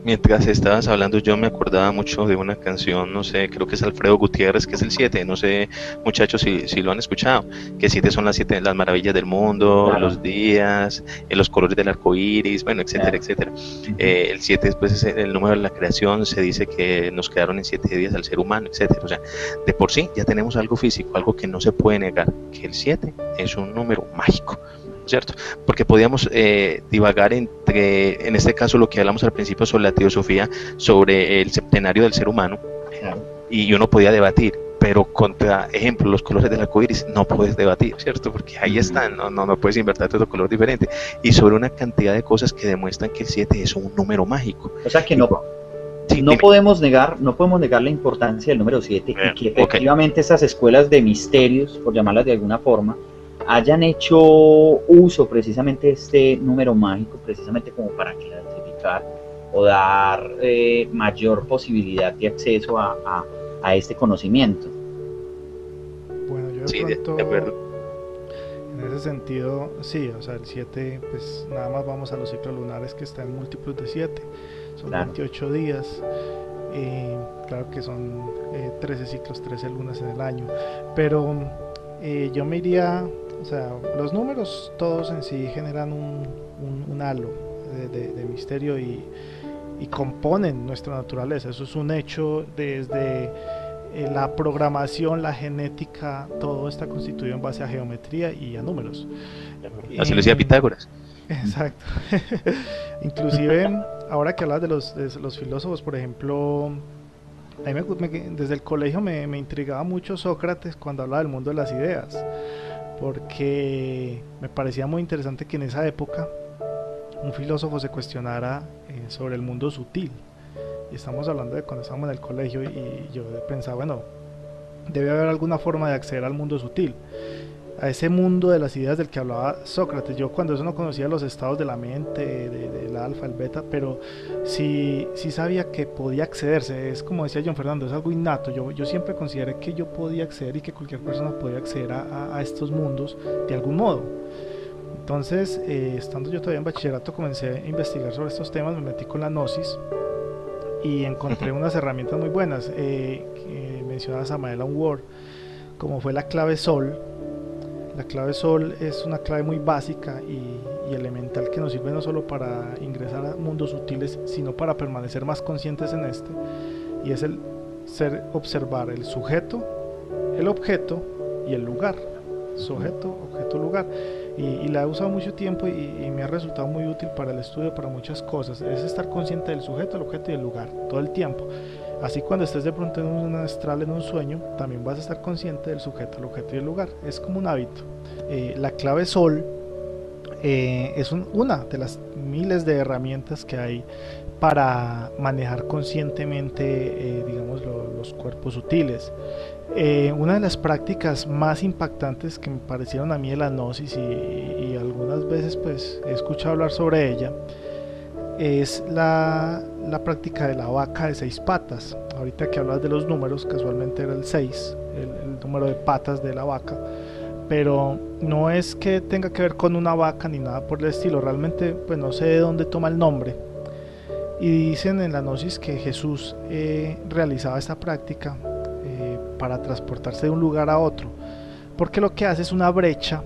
Mientras estabas hablando, yo me acordaba mucho de una canción, no sé, creo que es Alfredo Gutiérrez, que es el 7, no sé, muchachos, si lo han escuchado, que 7 son las 7 las maravillas del mundo, claro, los días, los colores del arco iris, bueno, etcétera, claro, etcétera. El 7 pues, es el número de la creación, se dice que nos quedaron en 7 días al ser humano, etcétera. O sea, de por sí ya tenemos algo físico, algo que no se puede negar, que el 7 es un número mágico, ¿cierto? Porque podíamos divagar entre, en este caso, lo que hablamos al principio sobre la teosofía, sobre el septenario del ser humano, claro, y uno podía debatir, pero contra, ejemplo, los colores del arco iris no puedes debatir, ¿cierto? Porque ahí están, no puedes invertir otro color diferente, y sobre una cantidad de cosas que demuestran que el 7 es un número mágico. O sea que no podemos negar la importancia del número 7, y que efectivamente esas escuelas de misterios, por llamarlas de alguna forma, hayan hecho uso precisamente de este número mágico, precisamente como para clasificar o dar mayor posibilidad de acceso a este conocimiento. Bueno, yo de pronto, en ese sentido, sí, o sea, el 7, pues nada más vamos a los ciclos lunares, que están en múltiplos de 7, son, claro, 28 días, claro que son 13 ciclos, 13 lunas en el año, pero yo me iría, o sea, los números todos en sí generan un halo de misterio y componen nuestra naturaleza. Eso es un hecho. Desde la programación, la genética, todo está constituido en base a geometría y a números. Así lo decía Pitágoras. Exacto. Inclusive, ahora que hablas de los filósofos, por ejemplo, a mí desde el colegio me intrigaba mucho Sócrates cuando hablaba del mundo de las ideas, porque me parecía muy interesante que en esa época un filósofo se cuestionara sobre el mundo sutil. Y estamos hablando de cuando estábamos en el colegio y yo pensaba, bueno, debe haber alguna forma de acceder al mundo sutil, a ese mundo de las ideas del que hablaba Sócrates. Yo cuando eso no conocía los estados de la mente, del alfa, el beta, pero sí sabía que podía accederse. Es como decía John Fernando, es algo innato. Yo siempre consideré que yo podía acceder y que cualquier persona podía acceder a estos mundos de algún modo. Entonces, estando yo todavía en bachillerato, comencé a investigar sobre estos temas, me metí con la gnosis y encontré unas herramientas muy buenas que mencionaba Samael Aun-Weor, como fue la clave Sol. La clave Sol es una clave muy básica y elemental que nos sirve no solo para ingresar a mundos sutiles, sino para permanecer más conscientes en este, y es el observar el sujeto, el objeto y el lugar. Sujeto, objeto, lugar. Y la he usado mucho tiempo y me ha resultado muy útil para el estudio, para muchas cosas. Es estar consciente del sujeto, el objeto y el lugar todo el tiempo. Así cuando estés de pronto en un astral, en un sueño, también vas a estar consciente del sujeto, el objeto y el lugar. Es como un hábito. La clave Sol es una de las miles de herramientas que hay para manejar conscientemente digamos los cuerpos sutiles. Una de las prácticas más impactantes que me parecieron a mí de la gnosis y algunas veces pues he escuchado hablar sobre ella es la práctica de la vaca de 6 patas. Ahorita que hablas de los números, casualmente era el 6, el número de patas de la vaca, pero no es que tenga que ver con una vaca ni nada por el estilo. Realmente pues no sé de dónde toma el nombre, y dicen en la gnosis que Jesús realizaba esta práctica para transportarse de un lugar a otro, porque lo que hace es una brecha,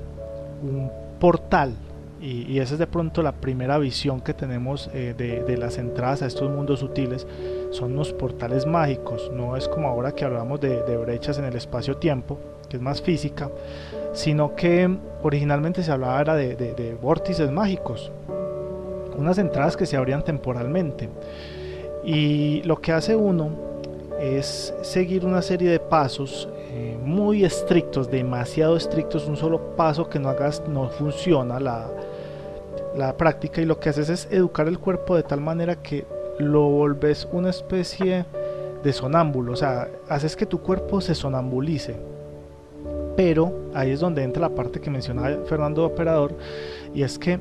un portal, y esa es de pronto la primera visión que tenemos de las entradas a estos mundos sutiles. Son unos portales mágicos. No es como ahora que hablamos de brechas en el espacio-tiempo, que es más física, sino que originalmente se hablaba era de vórtices mágicos, unas entradas que se abrían temporalmente, y lo que hace uno es seguir una serie de pasos muy estrictos, demasiado estrictos. Un solo paso que no hagas no funciona la práctica, y lo que haces es educar el cuerpo de tal manera que lo volves una especie de sonámbulo, o sea, haces que tu cuerpo se sonambulice. Pero ahí es donde entra la parte que mencionaba Fernando Operador, y es que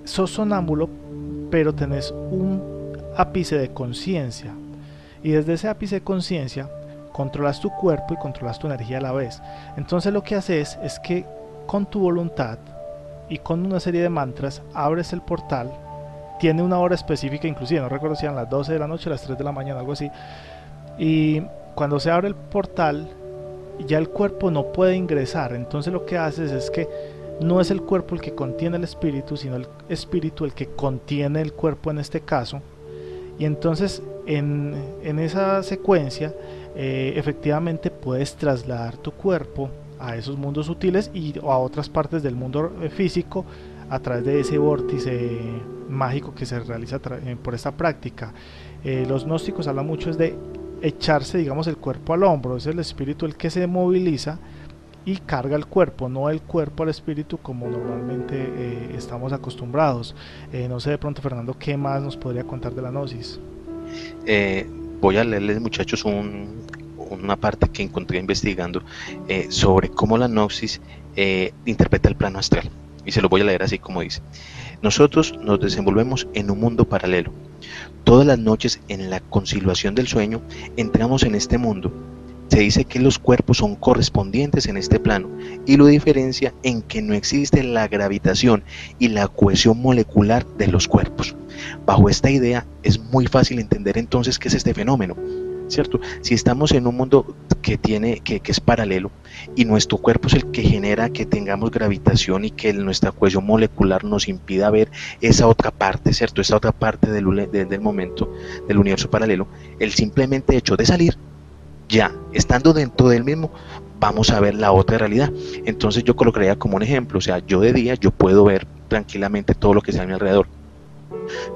sos sonámbulo pero tenés un ápice de conciencia, y desde ese ápice de conciencia controlas tu cuerpo y controlas tu energía a la vez. Entonces lo que haces es que con tu voluntad y con una serie de mantras abres el portal. Tiene una hora específica, inclusive no recuerdo si eran las 12 de la noche o las 3 de la mañana, algo así, y cuando se abre el portal ya el cuerpo no puede ingresar. Entonces lo que haces es que no es el cuerpo el que contiene el espíritu, sino el espíritu el que contiene el cuerpo en este caso. Y entonces en esa secuencia efectivamente puedes trasladar tu cuerpo a esos mundos sutiles y a otras partes del mundo físico a través de ese vórtice mágico que se realiza por esta práctica. Los gnósticos hablan mucho es de echarse, digamos, el cuerpo al hombro. Es el espíritu el que se moviliza y carga el cuerpo, no el cuerpo al espíritu como normalmente estamos acostumbrados. No sé de pronto, Fernando, ¿qué más nos podría contar de la gnosis? Voy a leerles, muchachos, una parte que encontré investigando sobre cómo la gnosis interpreta el plano astral, y se lo voy a leer así como dice: nosotros nos desenvolvemos en un mundo paralelo. Todas las noches en la conciliación del sueño entramos en este mundo. Se dice que los cuerpos son correspondientes en este plano, y lo diferencia en que no existe la gravitación y la cohesión molecular de los cuerpos. Bajo esta idea es muy fácil entender entonces qué es este fenómeno, ¿cierto? Si estamos en un mundo que es paralelo, y nuestro cuerpo es el que genera que tengamos gravitación y que nuestra cohesión molecular nos impida ver esa otra parte, ¿cierto? Esa otra parte del momento del universo paralelo, el simplemente hecho de salir, ya estando dentro del mismo, vamos a ver la otra realidad. Entonces yo colocaría como un ejemplo, o sea, yo de día yo puedo ver tranquilamente todo lo que está a mi alrededor,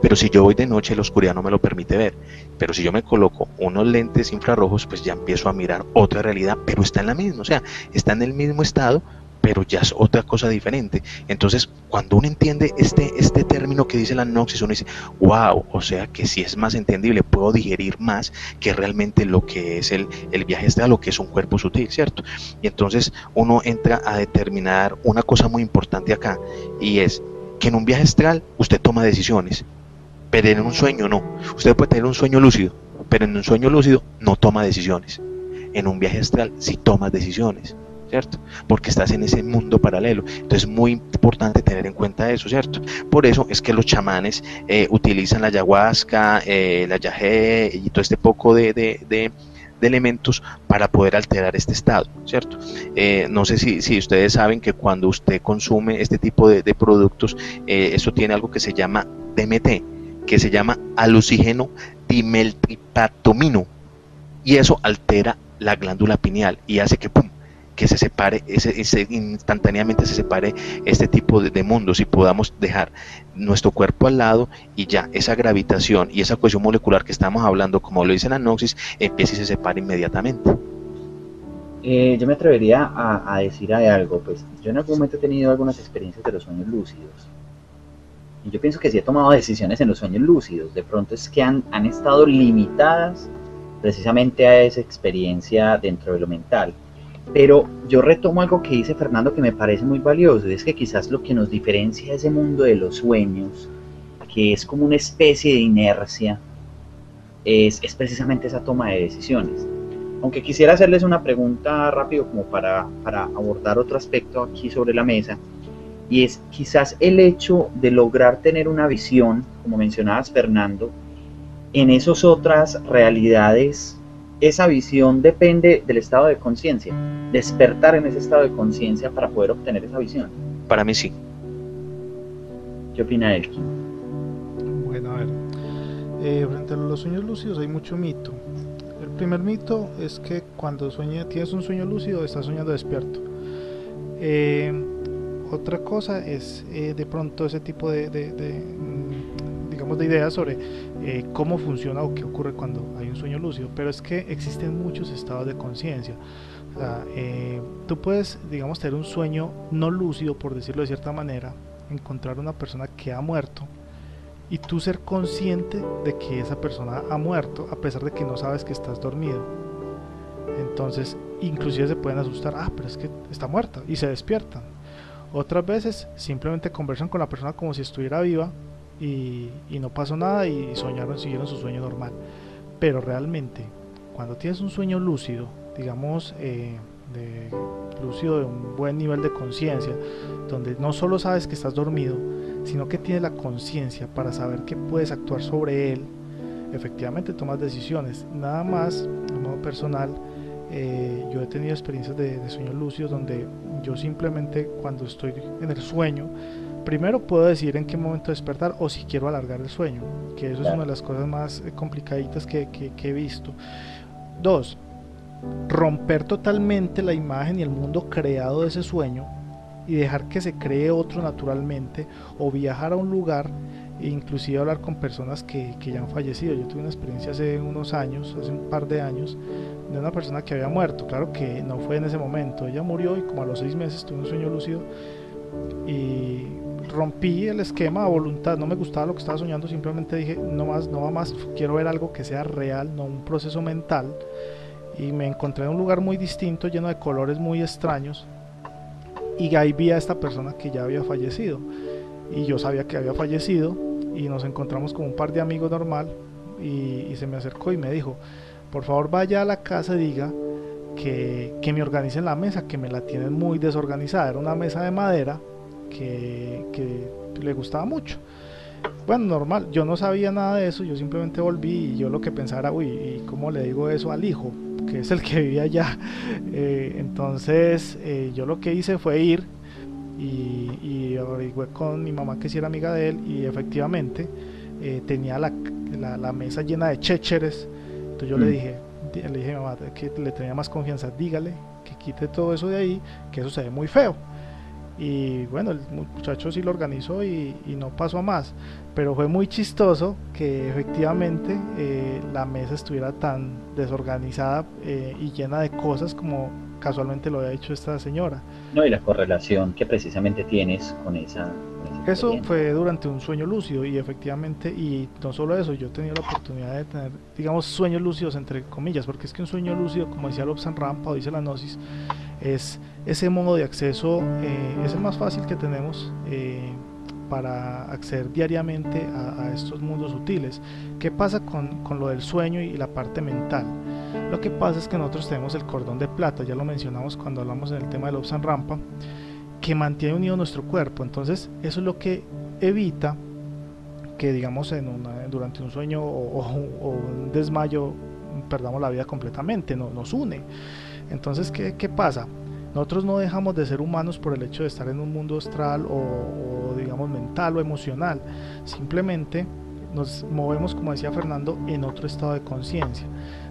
pero si yo voy de noche la oscuridad no me lo permite ver, pero si yo me coloco unos lentes infrarrojos pues ya empiezo a mirar otra realidad, pero está en la misma, o sea, está en el mismo estado, pero ya es otra cosa diferente. Entonces, cuando uno entiende este término que dice la Gnosis, uno dice, wow, o sea que sí es más entendible, puedo digerir más que realmente lo que es el viaje astral, lo que es un cuerpo sutil, ¿cierto? Y entonces uno entra a determinar una cosa muy importante acá, y es que en un viaje astral usted toma decisiones, pero en un sueño no. Usted puede tener un sueño lúcido, pero en un sueño lúcido no toma decisiones. En un viaje astral sí tomas decisiones, ¿cierto? Porque estás en ese mundo paralelo. Entonces es muy importante tener en cuenta eso, ¿cierto? Por eso es que los chamanes utilizan la ayahuasca, la yagé y todo este poco de elementos para poder alterar este estado, ¿cierto? No sé si ustedes saben que cuando usted consume este tipo de productos, eso tiene algo que se llama DMT, que se llama alucígeno dimetiltriptamino, y eso altera la glándula pineal y hace que ¡pum!, que se separe, instantáneamente se separe este tipo de mundos, y podamos dejar nuestro cuerpo al lado, y ya esa gravitación y esa cohesión molecular que estamos hablando, como lo dice la Gnosis, empieza y se separa inmediatamente. Yo me atrevería a decir algo, pues yo en algún momento he tenido algunas experiencias de los sueños lúcidos, y yo pienso que sí he tomado decisiones en los sueños lúcidos, de pronto es que han estado limitadas precisamente a esa experiencia dentro de lo mental. Pero yo retomo algo que dice Fernando que me parece muy valioso, y es que quizás lo que nos diferencia de ese mundo de los sueños, que es como una especie de inercia, es precisamente esa toma de decisiones. Aunque quisiera hacerles una pregunta rápido como para abordar otro aspecto aquí sobre la mesa, y es quizás el hecho de lograr tener una visión, como mencionabas Fernando, en esas otras realidades. Esa visión depende del estado de conciencia, despertar en ese estado de conciencia para poder obtener esa visión. Para mí sí. ¿Qué opina Elkin? Bueno, a ver, frente a los sueños lúcidos hay mucho mito. El primer mito es que cuando tienes un sueño lúcido estás soñando despierto. Otra cosa es de pronto ese tipo digamos de ideas sobre cómo funciona o qué ocurre cuando hay un sueño lúcido, pero es que existen muchos estados de conciencia. O sea, tú puedes, digamos, tener un sueño no lúcido, por decirlo de cierta manera, encontrar una persona que ha muerto y tú ser consciente de que esa persona ha muerto a pesar de que no sabes que estás dormido. Entonces inclusive se pueden asustar, pero es que está muerta, y se despiertan. Otras veces simplemente conversan con la persona como si estuviera viva y no pasó nada y siguieron su sueño normal. Pero realmente cuando tienes un sueño lúcido, digamos lúcido de un buen nivel de conciencia, donde no solo sabes que estás dormido, sino que tienes la conciencia para saber que puedes actuar sobre él, efectivamente tomas decisiones. Nada más, de modo personal, yo he tenido experiencias de sueños lúcidos donde yo simplemente, cuando estoy en el sueño, primero puedo decidir en qué momento despertar o si quiero alargar el sueño, que eso es una de las cosas más complicaditas que he visto. Dos, romper totalmente la imagen y el mundo creado de ese sueño y dejar que se cree otro naturalmente, o viajar a un lugar e inclusive hablar con personas que ya han fallecido. Yo tuve una experiencia hace un par de años, de una persona que había muerto. Claro que no fue en ese momento, ella murió y como a los 6 meses tuve un sueño lúcido y rompí el esquema a voluntad. No me gustaba lo que estaba soñando, simplemente dije no va más, quiero ver algo que sea real, no un proceso mental, y me encontré en un lugar muy distinto, lleno de colores muy extraños, y ahí vi a esta persona que ya había fallecido, y yo sabía que había fallecido, y nos encontramos como un par de amigos normal, y se me acercó y me dijo, por favor vaya a la casa y diga que me organicen la mesa, que me la tienen muy desorganizada. Era una mesa de madera que le gustaba mucho. Bueno, normal, yo no sabía nada de eso, yo simplemente volví y yo lo que pensaba era, uy, ¿y cómo le digo eso al hijo? Que es el que vivía allá. Entonces yo lo que hice fue ir y averigué con mi mamá que sí era amiga de él, y efectivamente tenía la mesa llena de chécheres. Entonces yo le dije a mi mamá que le tenía más confianza, dígale que quite todo eso de ahí, que eso se ve muy feo. y bueno, el muchacho sí lo organizó y no pasó a más, pero fue muy chistoso que efectivamente la mesa estuviera tan desorganizada y llena de cosas como casualmente lo había hecho esta señora. No, y la correlación que precisamente tienes con esa Eso experiencia. fue durante un sueño lúcido y efectivamente, y no solo eso, yo he tenido la oportunidad de tener, digamos, sueños lúcidos entre comillas, porque es que un sueño lúcido, como decía Lobsang Rampa o dice la Gnosis, es ese modo de acceso, es el más fácil que tenemos para acceder diariamente a estos mundos sutiles. ¿Qué pasa con lo del sueño y la parte mental? Lo que pasa es que nosotros tenemos el cordón de plata, ya lo mencionamos cuando hablamos en el tema del Lobsang Rampa, que mantiene unido nuestro cuerpo. Entonces eso es lo que evita que, digamos, durante un sueño o un desmayo perdamos la vida completamente, nos une. Entonces, ¿qué pasa? Nosotros no dejamos de ser humanos por el hecho de estar en un mundo astral o digamos mental o emocional, simplemente nos movemos, como decía Fernando, en otro estado de conciencia.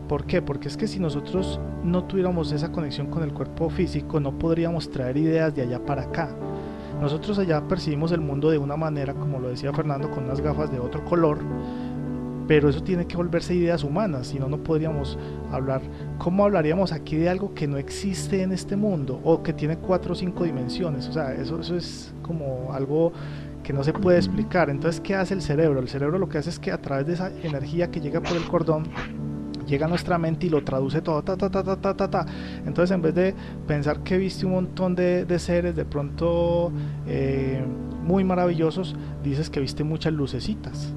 ¿Por qué? Porque es que si nosotros no tuviéramos esa conexión con el cuerpo físico, no podríamos traer ideas de allá para acá. Nosotros allá percibimos el mundo de una manera, como lo decía Fernando, con unas gafas de otro color, pero eso tiene que volverse ideas humanas, si no, no podríamos hablar. ¿Cómo hablaríamos aquí de algo que no existe en este mundo o que tiene 4 o 5 dimensiones? O sea, eso es como algo que no se puede explicar. Entonces, ¿qué hace el cerebro? El cerebro lo que hace es que a través de esa energía que llega por el cordón, llega a nuestra mente y lo traduce todo, ta, ta, ta, ta, ta, ta, ta. Entonces, en vez de pensar que viste un montón de seres de pronto muy maravillosos, dices que viste muchas lucecitas,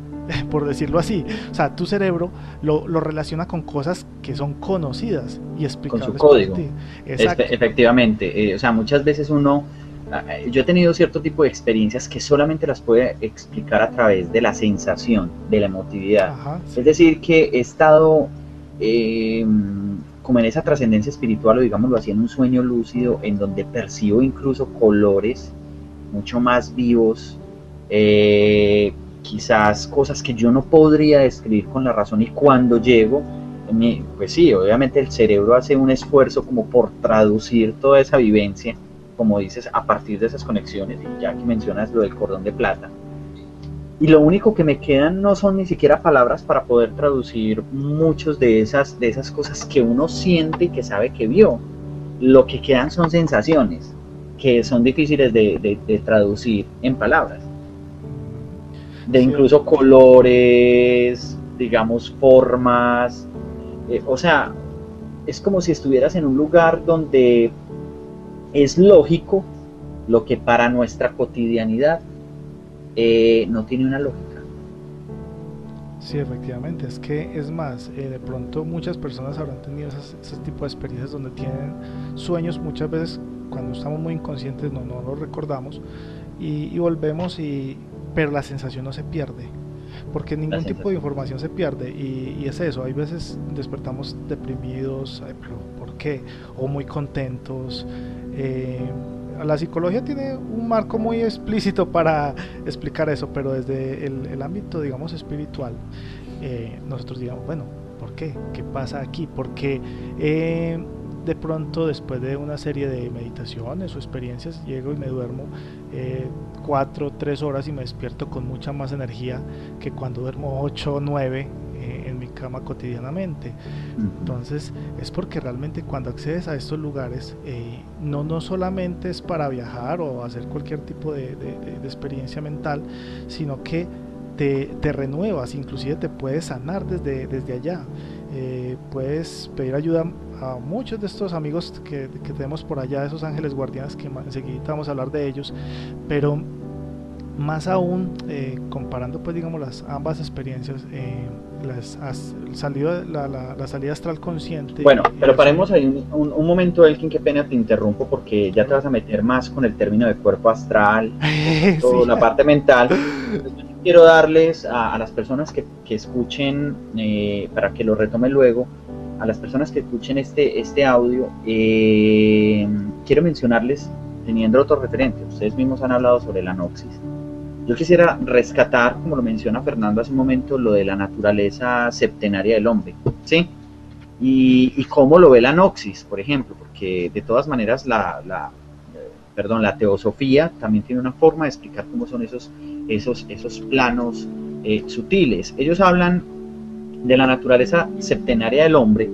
por decirlo así. O sea, tu cerebro lo relaciona con cosas que son conocidas y Con su explicables por código. ti. Exacto. Efectivamente, o sea, muchas veces yo he tenido cierto tipo de experiencias que solamente las puede explicar a través de la sensación, de la emotividad. Ajá, Es sí. decir, que he estado como en esa trascendencia espiritual, o digámoslo así, en un sueño lúcido, en donde percibo incluso colores mucho más vivos, quizás cosas que yo no podría describir con la razón, y cuando llego, pues sí, obviamente el cerebro hace un esfuerzo como por traducir toda esa vivencia, como dices, a partir de esas conexiones, y ya que mencionas lo del cordón de plata, y lo único que me quedan no son ni siquiera palabras para poder traducir muchas de esas cosas que uno siente y que sabe que vio. Lo que quedan son sensaciones que son difíciles de traducir en palabras, de Sí, incluso colores, digamos, formas, o sea, es como si estuvieras en un lugar donde es lógico lo que para nuestra cotidianidad no tiene una lógica. sí, efectivamente. Es que es más, de pronto muchas personas habrán tenido ese tipo de experiencias donde tienen sueños, muchas veces cuando estamos muy inconscientes no lo recordamos y volvemos pero la sensación no se pierde, porque La ningún tipo de sensación. información se pierde y es eso, hay veces despertamos deprimidos, ay, pero ¿por qué? O muy contentos. eh, la psicología tiene un marco muy explícito para explicar eso, pero desde el ámbito, digamos, espiritual, nosotros digamos, bueno, ¿por qué? ¿Qué pasa aquí? Porque de pronto después de una serie de meditaciones o experiencias llego y me duermo 4 o 3 horas y me despierto con mucha más energía que cuando duermo 8 o 9 en mi cama cotidianamente. Uh-huh. Entonces es porque realmente cuando accedes a estos lugares no solamente es para viajar o hacer cualquier tipo de experiencia mental, sino que te renuevas, inclusive te puedes sanar desde allá. Puedes pedir ayuda a muchos de estos amigos que tenemos por allá, esos ángeles guardianes, que enseguida vamos a hablar de ellos, pero más aún, comparando pues digamos ambas experiencias, la salida astral consciente Bueno, y pero el sueño. paremos ahí un momento, Elkin, qué pena te interrumpo, porque ya te vas a meter más con el término de cuerpo astral, de pronto Sí. la parte mental. Entonces, yo quiero darles a las personas que escuchen, para que lo retome luego, a las personas que escuchen este audio, quiero mencionarles, teniendo otro referente. Ustedes mismos han hablado sobre la Noxis. Yo quisiera rescatar, como lo menciona Fernando hace un momento, lo de la naturaleza septenaria del hombre, ¿sí? Y cómo lo ve la Noxis, por ejemplo, porque de todas maneras la teosofía también tiene una forma de explicar cómo son esos planos sutiles. Ellos hablan de la naturaleza septenaria del hombre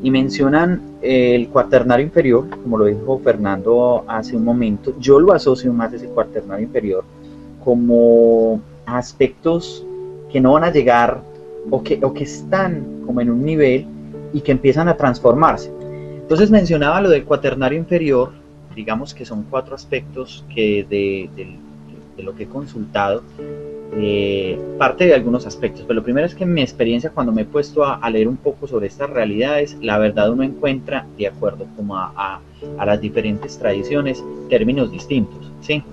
y mencionan el cuaternario inferior, como lo dijo Fernando hace un momento. Yo lo asocio más a ese cuaternario inferior como aspectos que no van a llegar o que están como en un nivel y que empiezan a transformarse. Entonces mencionaba lo del cuaternario inferior, digamos que son 4 aspectos que de lo que he consultado, parte de algunos aspectos, pero lo primero es que en mi experiencia, cuando me he puesto a leer un poco sobre estas realidades, la verdad uno encuentra, de acuerdo como a las diferentes tradiciones, términos distintos, ¿sí?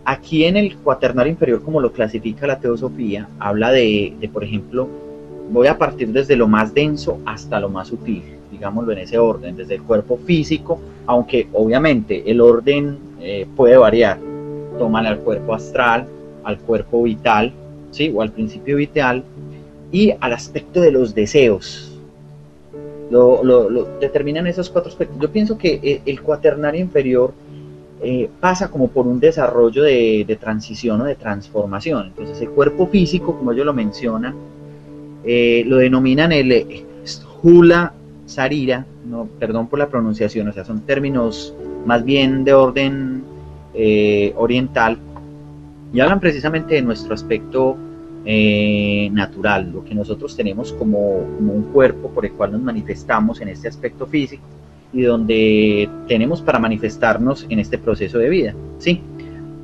Aquí en el cuaternario inferior, como lo clasifica la teosofía, habla de, por ejemplo, voy a partir desde lo más denso hasta lo más sutil, digámoslo en ese orden, desde el cuerpo físico, aunque obviamente el orden puede variar, tómale al cuerpo astral, al cuerpo vital, ¿sí? O al principio vital, y al aspecto de los deseos. Lo determinan esos 4 aspectos. Yo pienso que el cuaternario inferior pasa como por un desarrollo de transición o de transformación. Entonces el cuerpo físico, como ellos lo mencionan, lo denominan el Hula Sarira, no, perdón por la pronunciación, o sea, son términos más bien de orden oriental, y hablan precisamente de nuestro aspecto natural, lo que nosotros tenemos como un cuerpo por el cual nos manifestamos en este aspecto físico y donde tenemos para manifestarnos en este proceso de vida, ¿sí?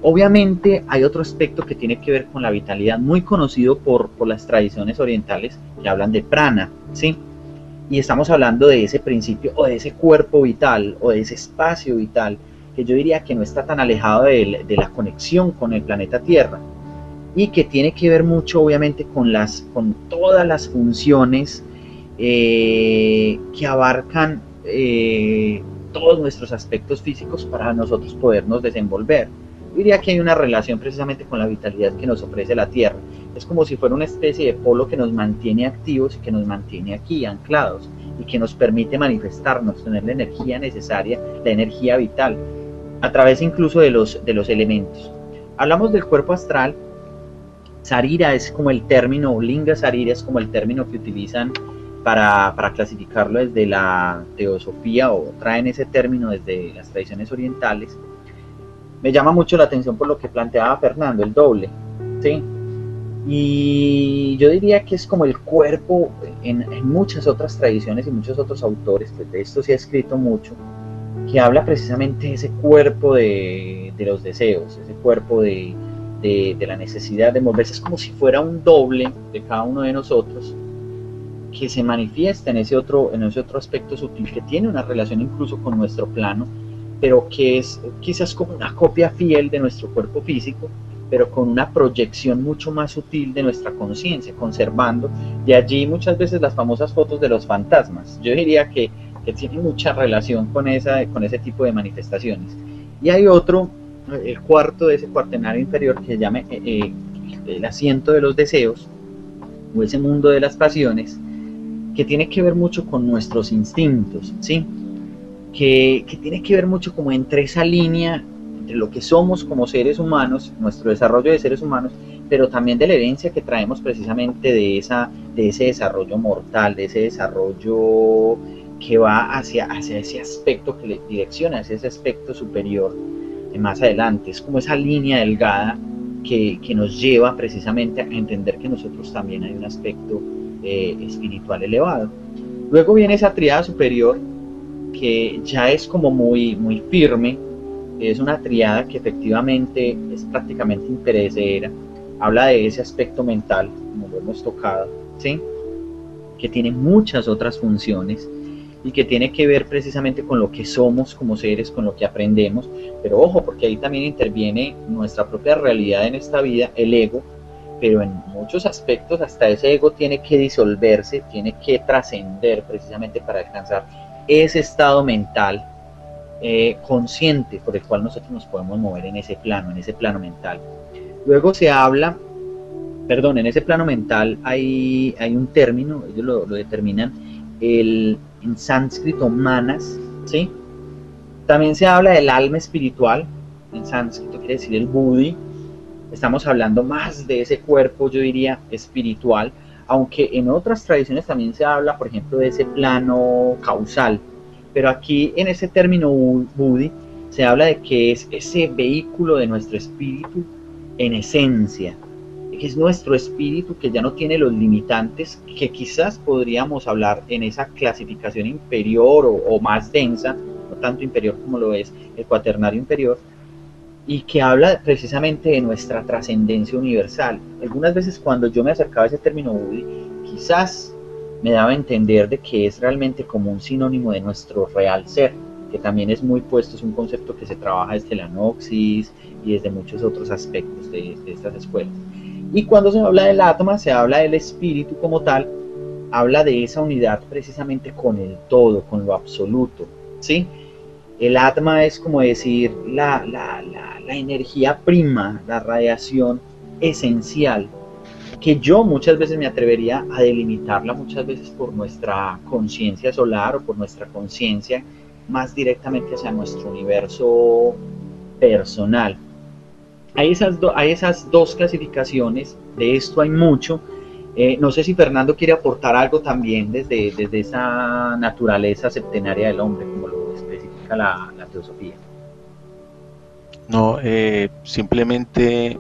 Obviamente hay otro aspecto que tiene que ver con la vitalidad, muy conocido por las tradiciones orientales, que hablan de prana, ¿sí? Y estamos hablando de ese principio o de ese cuerpo vital o de ese espacio vital que yo diría que no está tan alejado de la conexión con el planeta Tierra y que tiene que ver mucho obviamente con todas las funciones que abarcan todos nuestros aspectos físicos para nosotros podernos desenvolver. Yo diría que hay una relación precisamente con la vitalidad que nos ofrece la Tierra. Es como si fuera una especie de polo que nos mantiene activos y que nos mantiene aquí anclados y que nos permite manifestarnos, tener la energía necesaria, la energía vital, a través incluso de los elementos. Hablamos del cuerpo astral. Sarira es como el término, o Linga Sarira es como el término que utilizan para clasificarlo desde la teosofía, o traen ese término desde las tradiciones orientales. Me llama mucho la atención por lo que planteaba Fernando, el doble, ¿sí? Y yo diría que es como el cuerpo en muchas otras tradiciones y muchos otros autores, pues de esto se ha escrito mucho, que habla precisamente de ese cuerpo de los deseos, ese cuerpo de la necesidad de moverse. Es como si fuera un doble de cada uno de nosotros que se manifiesta en ese otro aspecto sutil, que tiene una relación incluso con nuestro plano, pero que es quizás como una copia fiel de nuestro cuerpo físico, pero con una proyección mucho más sutil de nuestra conciencia, conservando de allí muchas veces las famosas fotos de los fantasmas. Yo diría que tiene mucha relación con ese tipo de manifestaciones. Y hay otro, el cuarto de ese cuaternario inferior, que se llama el asiento de los deseos, o ese mundo de las pasiones, que tiene que ver mucho con nuestros instintos, ¿sí? Que tiene que ver mucho como entre esa línea, entre lo que somos como seres humanos, nuestro desarrollo de seres humanos, pero también de la herencia que traemos precisamente de ese desarrollo mortal, de ese desarrollo que va hacia ese aspecto, que le direcciona hacia ese aspecto superior más adelante. Es como esa línea delgada que nos lleva precisamente a entender que nosotros también hay un aspecto espiritual elevado. Luego viene esa tríada superior, que ya es como muy, muy firme. Es una tríada que efectivamente es prácticamente imperecedera. Habla de ese aspecto mental, como lo hemos tocado, ¿sí? Que tiene muchas otras funciones y que tiene que ver precisamente con lo que somos como seres, con lo que aprendemos. Pero ojo, porque ahí también interviene nuestra propia realidad en esta vida, el ego, pero en muchos aspectos hasta ese ego tiene que disolverse, tiene que trascender precisamente para alcanzar ese estado mental consciente por el cual nosotros nos podemos mover en ese plano mental. Luego se habla, en ese plano mental hay un término, ellos lo determinan en sánscrito manas, ¿sí? También se habla del alma espiritual, en sánscrito quiere decir el buddhi. Estamos hablando más de ese cuerpo, yo diría, espiritual, aunque en otras tradiciones también se habla, por ejemplo, de ese plano causal. Pero aquí en ese término buddhi se habla de que es ese vehículo de nuestro espíritu en esencia, que es nuestro espíritu que ya no tiene los limitantes que quizás podríamos hablar en esa clasificación inferior o más densa, no tanto inferior como lo es el cuaternario inferior, y que habla precisamente de nuestra trascendencia universal. Algunas veces cuando yo me acercaba a ese término buddhi, quizás me daba a entender de que es realmente como un sinónimo de nuestro real ser, que también es muy puesto, es un concepto que se trabaja desde la Gnosis y desde muchos otros aspectos de estas escuelas. Y cuando se habla del Atma, se habla del espíritu como tal, habla de esa unidad precisamente con el todo, con lo absoluto, ¿sí? El Atma es como decir la energía prima, la radiación esencial, que yo muchas veces me atrevería a delimitarla muchas veces por nuestra conciencia solar o por nuestra conciencia más directamente hacia nuestro universo personal. Hay esas dos clasificaciones, de esto hay mucho. No sé si Fernando quiere aportar algo también desde esa naturaleza septenaria del hombre, como lo especifica la teosofía. No, simplemente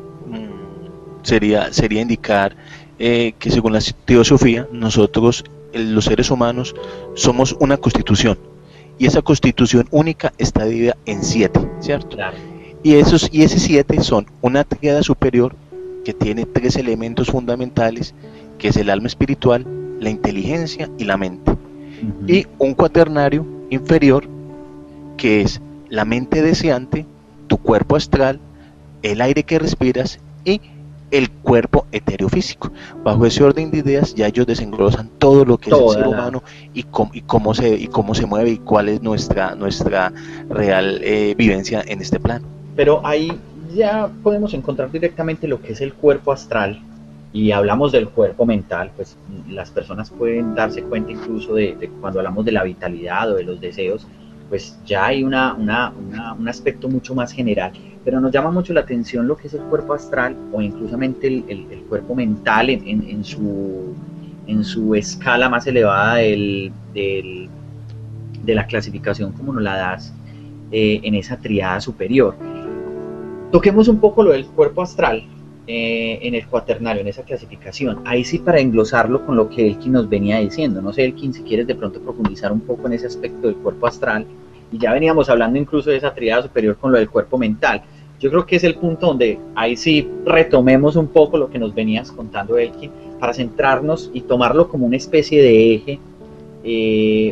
sería indicar que según la teosofía, nosotros, los seres humanos, somos una constitución, y esa constitución única está dividida en 7, ¿cierto? Claro. Y ese 7 son una tríada superior que tiene 3 elementos fundamentales, que es el alma espiritual, la inteligencia y la mente. Y un cuaternario inferior, que es la mente deseante, tu cuerpo astral, el aire que respiras y el cuerpo etéreo físico. Bajo ese orden de ideas ya ellos desenglosan todo lo que es el ser humano y cómo se mueve y cuál es nuestra real vivencia en este plano. Pero ahí ya podemos encontrar directamente lo que es el cuerpo astral, y hablamos del cuerpo mental. Pues las personas pueden darse cuenta incluso de cuando hablamos de la vitalidad o de los deseos, pues ya hay un aspecto mucho más general, pero nos llama mucho la atención lo que es el cuerpo astral o inclusamente el cuerpo mental en su escala más elevada de la clasificación como nos la das en esa triada superior. Toquemos un poco lo del cuerpo astral en el cuaternario, en esa clasificación. Ahí sí, para englosarlo con lo que Elkin nos venía diciendo. No sé, Elkin, si quieres de pronto profundizar un poco en ese aspecto del cuerpo astral. Y ya veníamos hablando incluso de esa triada superior con lo del cuerpo mental. Yo creo que es el punto donde ahí sí retomemos un poco lo que nos venías contando, Elkin, para centrarnos y tomarlo como una especie de eje,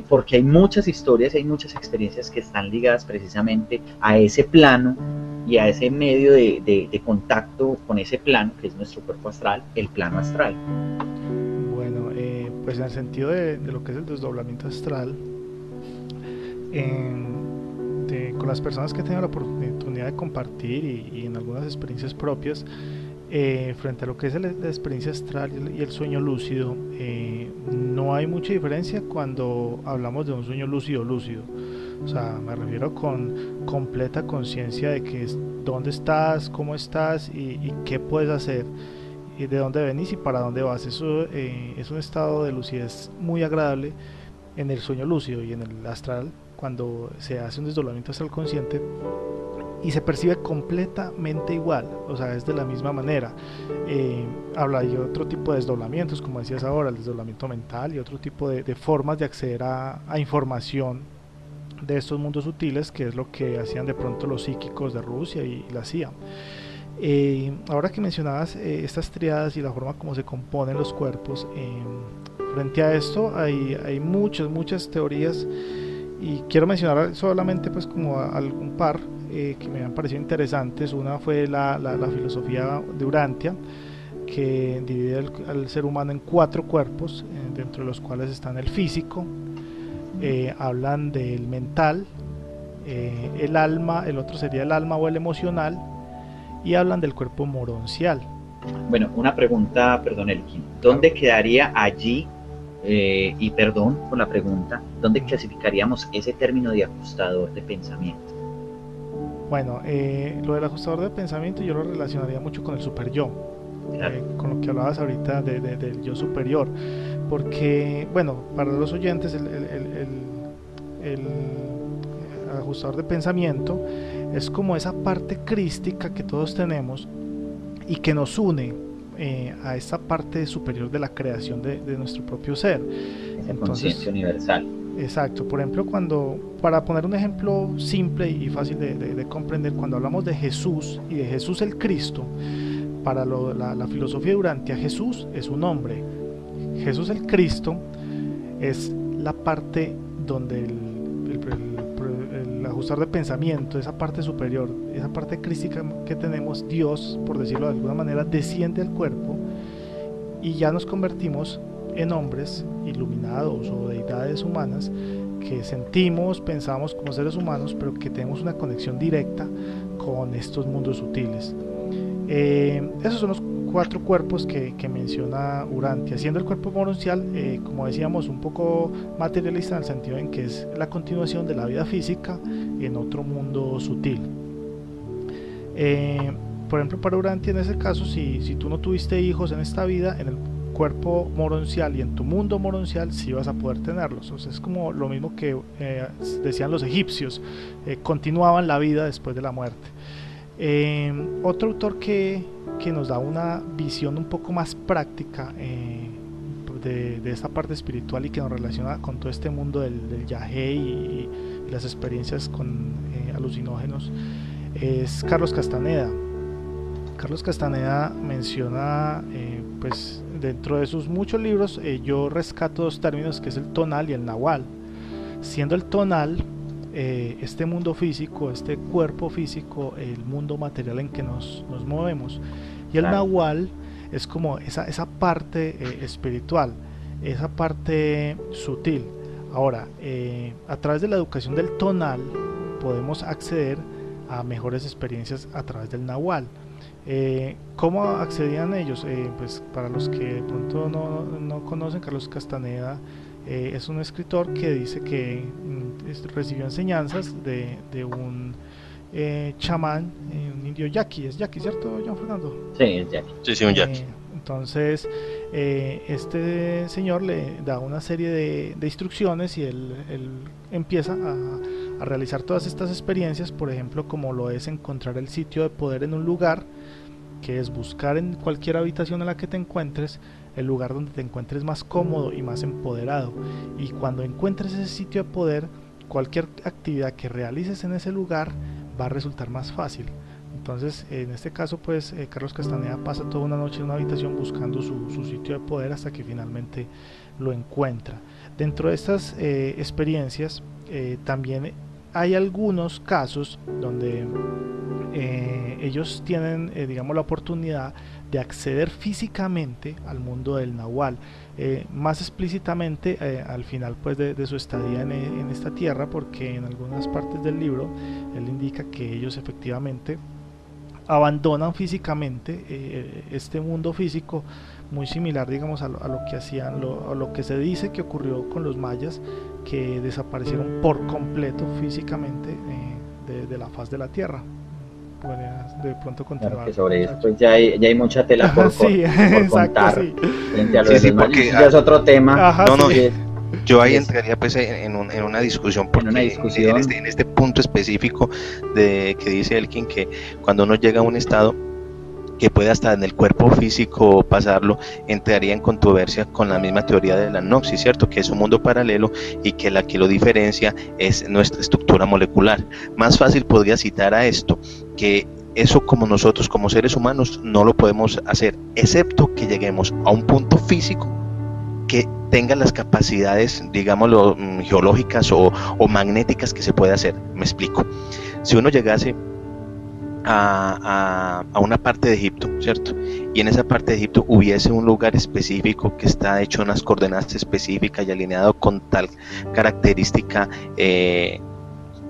porque hay muchas historias, hay muchas experiencias que están ligadas precisamente a ese plano y a ese medio de contacto con ese plano que es nuestro cuerpo astral, el plano astral. Bueno, pues en el sentido de lo que es el desdoblamiento astral, con las personas que he tenido la oportunidad de compartir y en algunas experiencias propias, frente a lo que es la experiencia astral y el sueño lúcido, no hay mucha diferencia cuando hablamos de un sueño lúcido. O sea, me refiero con completa conciencia de que dónde estás, cómo estás y qué puedes hacer, y de dónde venís y para dónde vas. Eso es un estado de lucidez muy agradable en el sueño lúcido. Y en el astral, cuando se hace un desdoblamiento astral consciente, y se percibe completamente igual, o sea, es de la misma manera. Habla de otro tipo de desdoblamientos, como decías ahora, el desdoblamiento mental y otro tipo de formas de acceder a información de estos mundos sutiles, que es lo que hacían de pronto los psíquicos de Rusia y la CIA. Ahora que mencionabas estas triadas y la forma como se componen los cuerpos, frente a esto hay muchas teorías, y quiero mencionar solamente pues como algún par que me han parecido interesantes. Una fue la filosofía de Urantia, que divide al ser humano en 4 cuerpos, dentro de los cuales están el físico, hablan del mental, el alma, el otro sería el alma o el emocional, y hablan del cuerpo moroncial. Bueno, una pregunta, perdón, Elkin, ¿dónde quedaría allí, y perdón por la pregunta, dónde clasificaríamos ese término de ajustador de pensamiento? Bueno, lo del ajustador de pensamiento yo lo relacionaría mucho con el super yo, con lo que hablabas ahorita del yo superior, porque, bueno, para los oyentes el ajustador de pensamiento es como esa parte crística que todos tenemos y que nos une a esa parte superior de la creación de nuestro propio ser. Esa conciencia universal. Exacto, por ejemplo, para poner un ejemplo simple y fácil de comprender, cuando hablamos de Jesús y de Jesús el Cristo, para la filosofía de Urantia, Jesús es un hombre, Jesús el Cristo es la parte donde el ajustador de pensamiento, esa parte superior, esa parte crística que tenemos, Dios, por decirlo de alguna manera, desciende al cuerpo y ya nos convertimos en hombres iluminados o deidades humanas que sentimos, pensamos como seres humanos, pero que tenemos una conexión directa con estos mundos sutiles. Esos son los 4 cuerpos que menciona Urantia, siendo el cuerpo morontial, como decíamos, un poco materialista en el sentido en que es la continuación de la vida física en otro mundo sutil. Por ejemplo, para Urantia, en ese caso, si tú no tuviste hijos en esta vida, en el cuerpo morontial y en tu mundo morontial sí vas a poder tenerlos. O sea, es como lo mismo que decían los egipcios, continuaban la vida después de la muerte. Otro autor que nos da una visión un poco más práctica de esta parte espiritual y que nos relaciona con todo este mundo del yagé y las experiencias con alucinógenos es Carlos Castaneda. Carlos Castaneda menciona, pues dentro de sus muchos libros, yo rescato 2 términos, que es el tonal y el nahual. Siendo el tonal este mundo físico, este cuerpo físico, el mundo material en que nos movemos, y el nahual es como esa parte espiritual, esa parte sutil. Ahora, a través de la educación del tonal podemos acceder a mejores experiencias a través del nahual. ¿Cómo accedían ellos? Pues para los que de pronto no conocen, Carlos Castaneda es un escritor que dice que recibió enseñanzas de un chamán, un indio yaqui. Es yaqui, ¿cierto, John Fernando? Sí, es yaqui. Sí, un yaqui. Entonces este señor le da una serie de instrucciones y él empieza a realizar todas estas experiencias, por ejemplo, como lo es encontrar el sitio de poder en un lugar, que es buscar en cualquier habitación en la que te encuentres el lugar donde te encuentres más cómodo y más empoderado, y cuando encuentres ese sitio de poder, cualquier actividad que realices en ese lugar va a resultar más fácil. Entonces, en este caso, pues Carlos Castaneda pasa toda una noche en una habitación buscando su sitio de poder hasta que finalmente lo encuentra. Dentro de estas experiencias también hay algunos casos donde ellos tienen, digamos, la oportunidad de acceder físicamente al mundo del nahual, más explícitamente al final, pues, de su estadía en esta tierra, porque en algunas partes del libro él indica que ellos efectivamente abandonan físicamente este mundo físico, muy similar, digamos, a lo que hacían, a lo que se dice que ocurrió con los mayas, que desaparecieron por completo físicamente de la faz de la tierra. Podrías de pronto continuar. Claro que sobre esto ya hay mucha tela por contar. Sí. Frente a lo de porque ya es otro tema. Ajá, yo ahí entraría pues en una discusión, porque en este punto específico que dice Elkin, que cuando uno llega a un estado que puede hasta en el cuerpo físico pasarlo, entraría en controversia con la misma teoría de la Gnosis, ¿cierto? Que es un mundo paralelo y que la que lo diferencia es nuestra estructura molecular. Más fácil podría citar a esto, que eso como nosotros como seres humanos no lo podemos hacer, excepto que lleguemos a un punto físico que tenga las capacidades, digámoslo, geológicas o magnéticas que se puede hacer. Me explico. Si uno llegase a una parte de Egipto, ¿cierto? Y en esa parte de Egipto hubiese un lugar específico que está hecho en unas coordenadas específicas y alineado con tal característica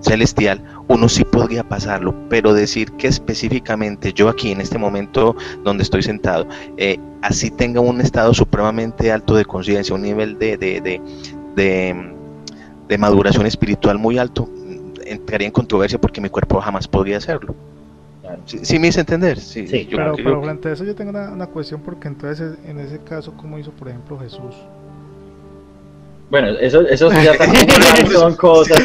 celestial, uno sí podría pasarlo, pero decir que específicamente yo aquí en este momento donde estoy sentado, así tenga un estado supremamente alto de conciencia, un nivel de maduración espiritual muy alto, entraría en controversia porque mi cuerpo jamás podría hacerlo. Claro. ¿Sí me hice entender? Sí, pero frente a eso yo tengo una cuestión, porque entonces en ese caso, ¿cómo hizo por ejemplo Jesús? Bueno, eso ya también son cosas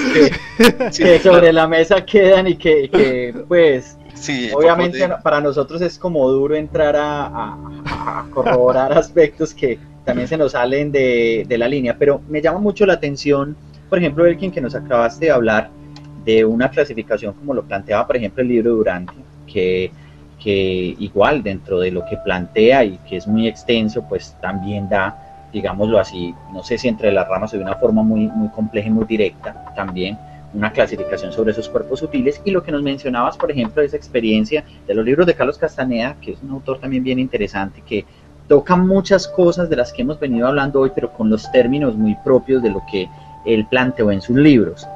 que sobre la mesa quedan y que pues sí, obviamente para nosotros es como duro entrar a corroborar aspectos que también se nos salen de la línea, pero me llama mucho la atención, por ejemplo, Elkin, que nos acabaste de hablar de una clasificación como lo planteaba, por ejemplo, el libro de Duranti, que igual dentro de lo que plantea y que es muy extenso, pues también da, digámoslo así, no sé si entre las ramas o de una forma muy compleja y muy directa, también una clasificación sobre esos cuerpos sutiles. Y lo que nos mencionabas, por ejemplo, de esa experiencia de los libros de Carlos Castaneda, que es un autor también bien interesante, que toca muchas cosas de las que hemos venido hablando hoy, pero con los términos muy propios de lo que él planteó en sus libros.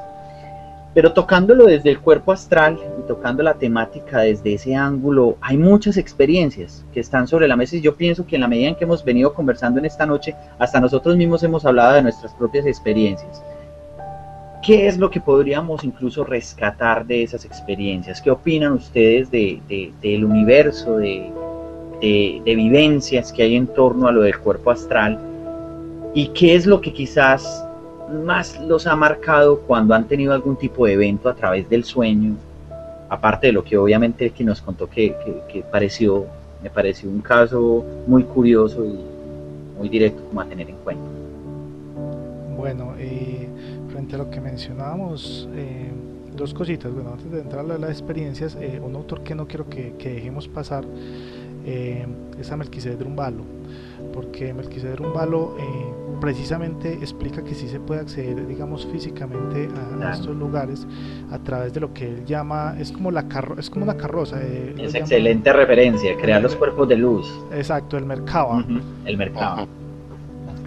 Pero tocándolo desde el cuerpo astral y tocando la temática desde ese ángulo, hay muchas experiencias que están sobre la mesa, y yo pienso que en la medida en que hemos venido conversando en esta noche, hasta nosotros mismos hemos hablado de nuestras propias experiencias. ¿Qué es lo que podríamos incluso rescatar de esas experiencias? ¿Qué opinan ustedes del universo, de vivencias que hay en torno a lo del cuerpo astral? ¿Y qué es lo que quizás más los ha marcado cuando han tenido algún tipo de evento a través del sueño? Aparte de lo que obviamente que nos contó que me pareció un caso muy curioso y muy directo como a tener en cuenta. Bueno, frente a lo que mencionábamos, dos cositas. Bueno, antes de entrar a las experiencias, un autor que no quiero que dejemos pasar es a Melquisedec Drumbalo, porque Melquisedec Drumbalo precisamente explica que sí se puede acceder, digamos, físicamente a estos lugares a través de lo que él llama, es como una carroza. Es excelente referencia, crear los cuerpos de luz. Exacto, el Merkaba. El Merkaba.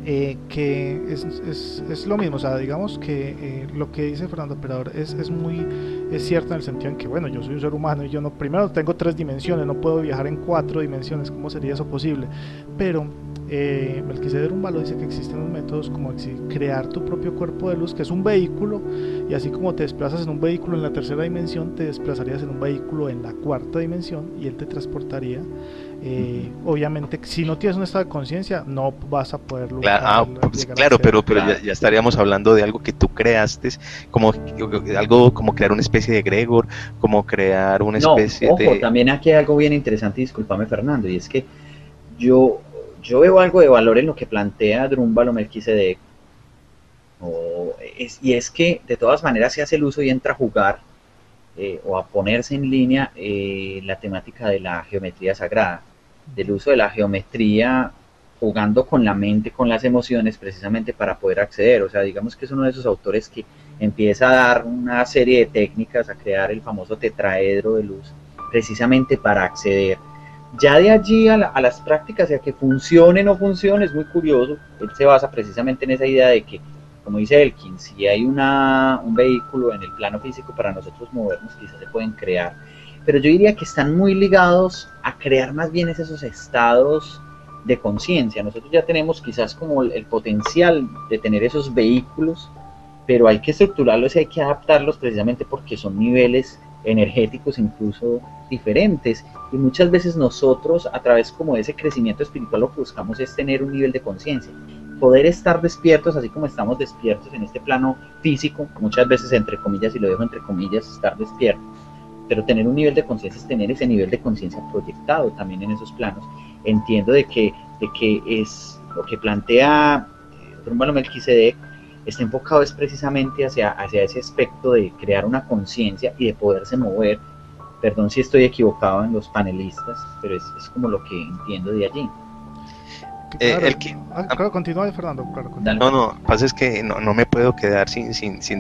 Que es lo mismo, o sea, digamos que lo que dice Fernando Emperador es cierto, en el sentido en que, bueno, yo soy un ser humano y yo primero tengo 3 dimensiones, no puedo viajar en 4 dimensiones, ¿cómo sería eso posible? Pero Melquisedec Drumbalo dice que existen unos métodos como crear tu propio cuerpo de luz, que es un vehículo, y así como te desplazas en un vehículo en la 3ª dimensión, te desplazarías en un vehículo en la 4ª dimensión y él te transportaría. Obviamente, si no tienes un estado de conciencia, no vas a poder lograr. Claro, pero ya estaríamos hablando de algo que tú creaste, como algo como crear una especie de egregor, como crear una especie de... También aquí hay algo bien interesante, discúlpame Fernando, y es que yo veo algo de valor en lo que plantea Drumbalo Melquisedec, y es que de todas maneras se hace el uso y entra a jugar o a ponerse en línea la temática de la geometría sagrada, del uso de la geometría jugando con la mente, con las emociones, precisamente para poder acceder. O sea, digamos que es uno de esos autores que empieza a dar una serie de técnicas, a crear el famoso tetraedro de luz, precisamente para acceder. Ya de allí a las prácticas, y a que funcione o no funcione, es muy curioso. Él se basa precisamente en esa idea de que, como dice Elkin, si hay un vehículo en el plano físico para nosotros movernos, quizás se pueden crear, pero yo diría que están muy ligados a crear más bien esos estados de conciencia. Nosotros ya tenemos quizás como el potencial de tener esos vehículos, pero hay que estructurarlos y hay que adaptarlos precisamente porque son niveles energéticos incluso diferentes, y muchas veces nosotros a través como de ese crecimiento espiritual lo que buscamos es tener un nivel de conciencia, poder estar despiertos así como estamos despiertos en este plano físico, muchas veces entre comillas, y lo dejo entre comillas, estar despiertos, pero tener un nivel de conciencia es tener ese nivel de conciencia proyectado también en esos planos. Entiendo de que es lo que plantea Drumbalo Melquisedec, está enfocado es precisamente hacia ese aspecto de crear una conciencia y de poderse mover. Perdón si estoy equivocado en los panelistas, pero es como lo que entiendo de allí. Claro, continúa Fernando. Claro, continúa. No, pasa es que no me puedo quedar sin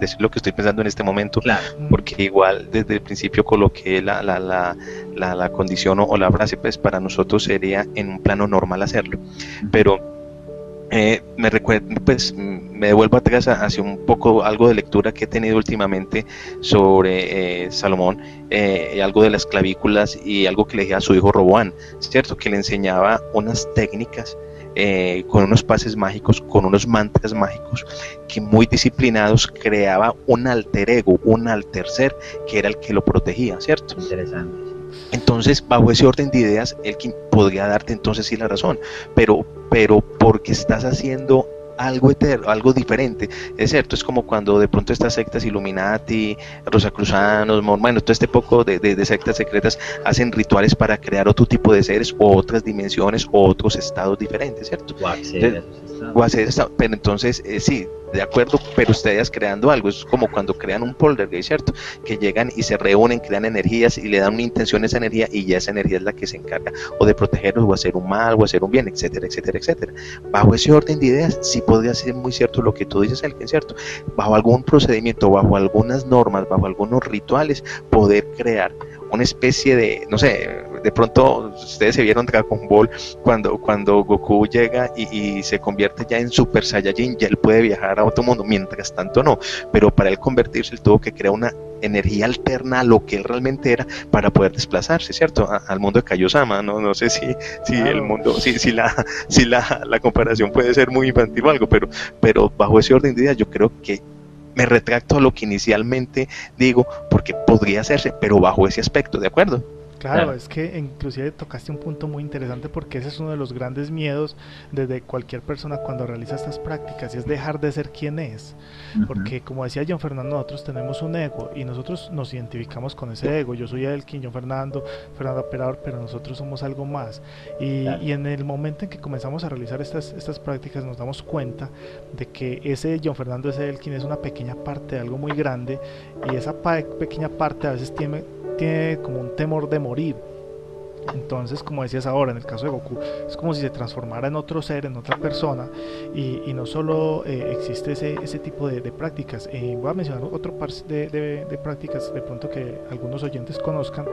decir lo que estoy pensando en este momento, claro. Porque igual desde el principio coloqué la condición o la frase, pues para nosotros sería en un plano normal hacerlo, pero me devuelvo atrás hacia un poco algo de lectura que he tenido últimamente sobre Salomón, algo de las clavículas y algo que le decía a su hijo Roboán, ¿cierto? Que le enseñaba unas técnicas con unos pases mágicos, con unos mantras mágicos, que muy disciplinados creaba un alter ego, un alter ser, que era el que lo protegía, ¿cierto? Interesante. Entonces, bajo ese orden de ideas, Elkin podría darte entonces sí la razón, pero porque estás haciendo algo eterno, algo diferente, es cierto. Es como cuando de pronto estas sectas Illuminati, Rosacruzanos, bueno, todo este poco de sectas secretas hacen rituales para crear otro tipo de seres o otras dimensiones o otros estados diferentes, ¿cierto? Pero entonces, sí, de acuerdo, pero ustedes creando algo, es como cuando crean un poltergeist, ¿cierto? Que llegan y se reúnen, crean energías y le dan una intención a esa energía, y ya esa energía es la que se encarga o de protegerlos o hacer un mal o hacer un bien, etcétera, etcétera, etcétera. Bajo ese orden de ideas, sí podría ser muy cierto lo que tú dices, Elkin, ¿cierto? Bajo algún procedimiento, bajo algunas normas, bajo algunos rituales, poder crear una especie de, no sé, de pronto ustedes se vieron Dragon Ball cuando Goku llega y se convierte ya en Super Saiyajin, ya él puede viajar a otro mundo, mientras tanto no, pero para él convertirse él tuvo que crear una energía alterna a lo que él realmente era para poder desplazarse, ¿cierto? Al mundo de Kaiosama, no sé si claro, el mundo, si la comparación puede ser muy infantil o algo, pero bajo ese orden de ideas yo creo que me retracto a lo que inicialmente digo, porque podría hacerse, pero bajo ese aspecto, ¿de acuerdo? Claro, es que inclusive tocaste un punto muy interesante, porque ese es uno de los grandes miedos de cualquier persona cuando realiza estas prácticas, y es dejar de ser quien es. Porque como decía John Fernando, nosotros tenemos un ego y nosotros nos identificamos con ese ego. Yo soy Elkin, John Fernando Operador, pero nosotros somos algo más. Y en el momento en que comenzamos a realizar estas prácticas nos damos cuenta de que ese John Fernando, ese Elkin, es una pequeña parte de algo muy grande, y esa pequeña parte a veces tiene como un temor de morir. Entonces, como decías ahora, en el caso de Goku, es como si se transformara en otro ser, en otra persona, y no solo existe ese tipo de prácticas. Voy a mencionar otro par de prácticas de pronto que algunos oyentes conozcan.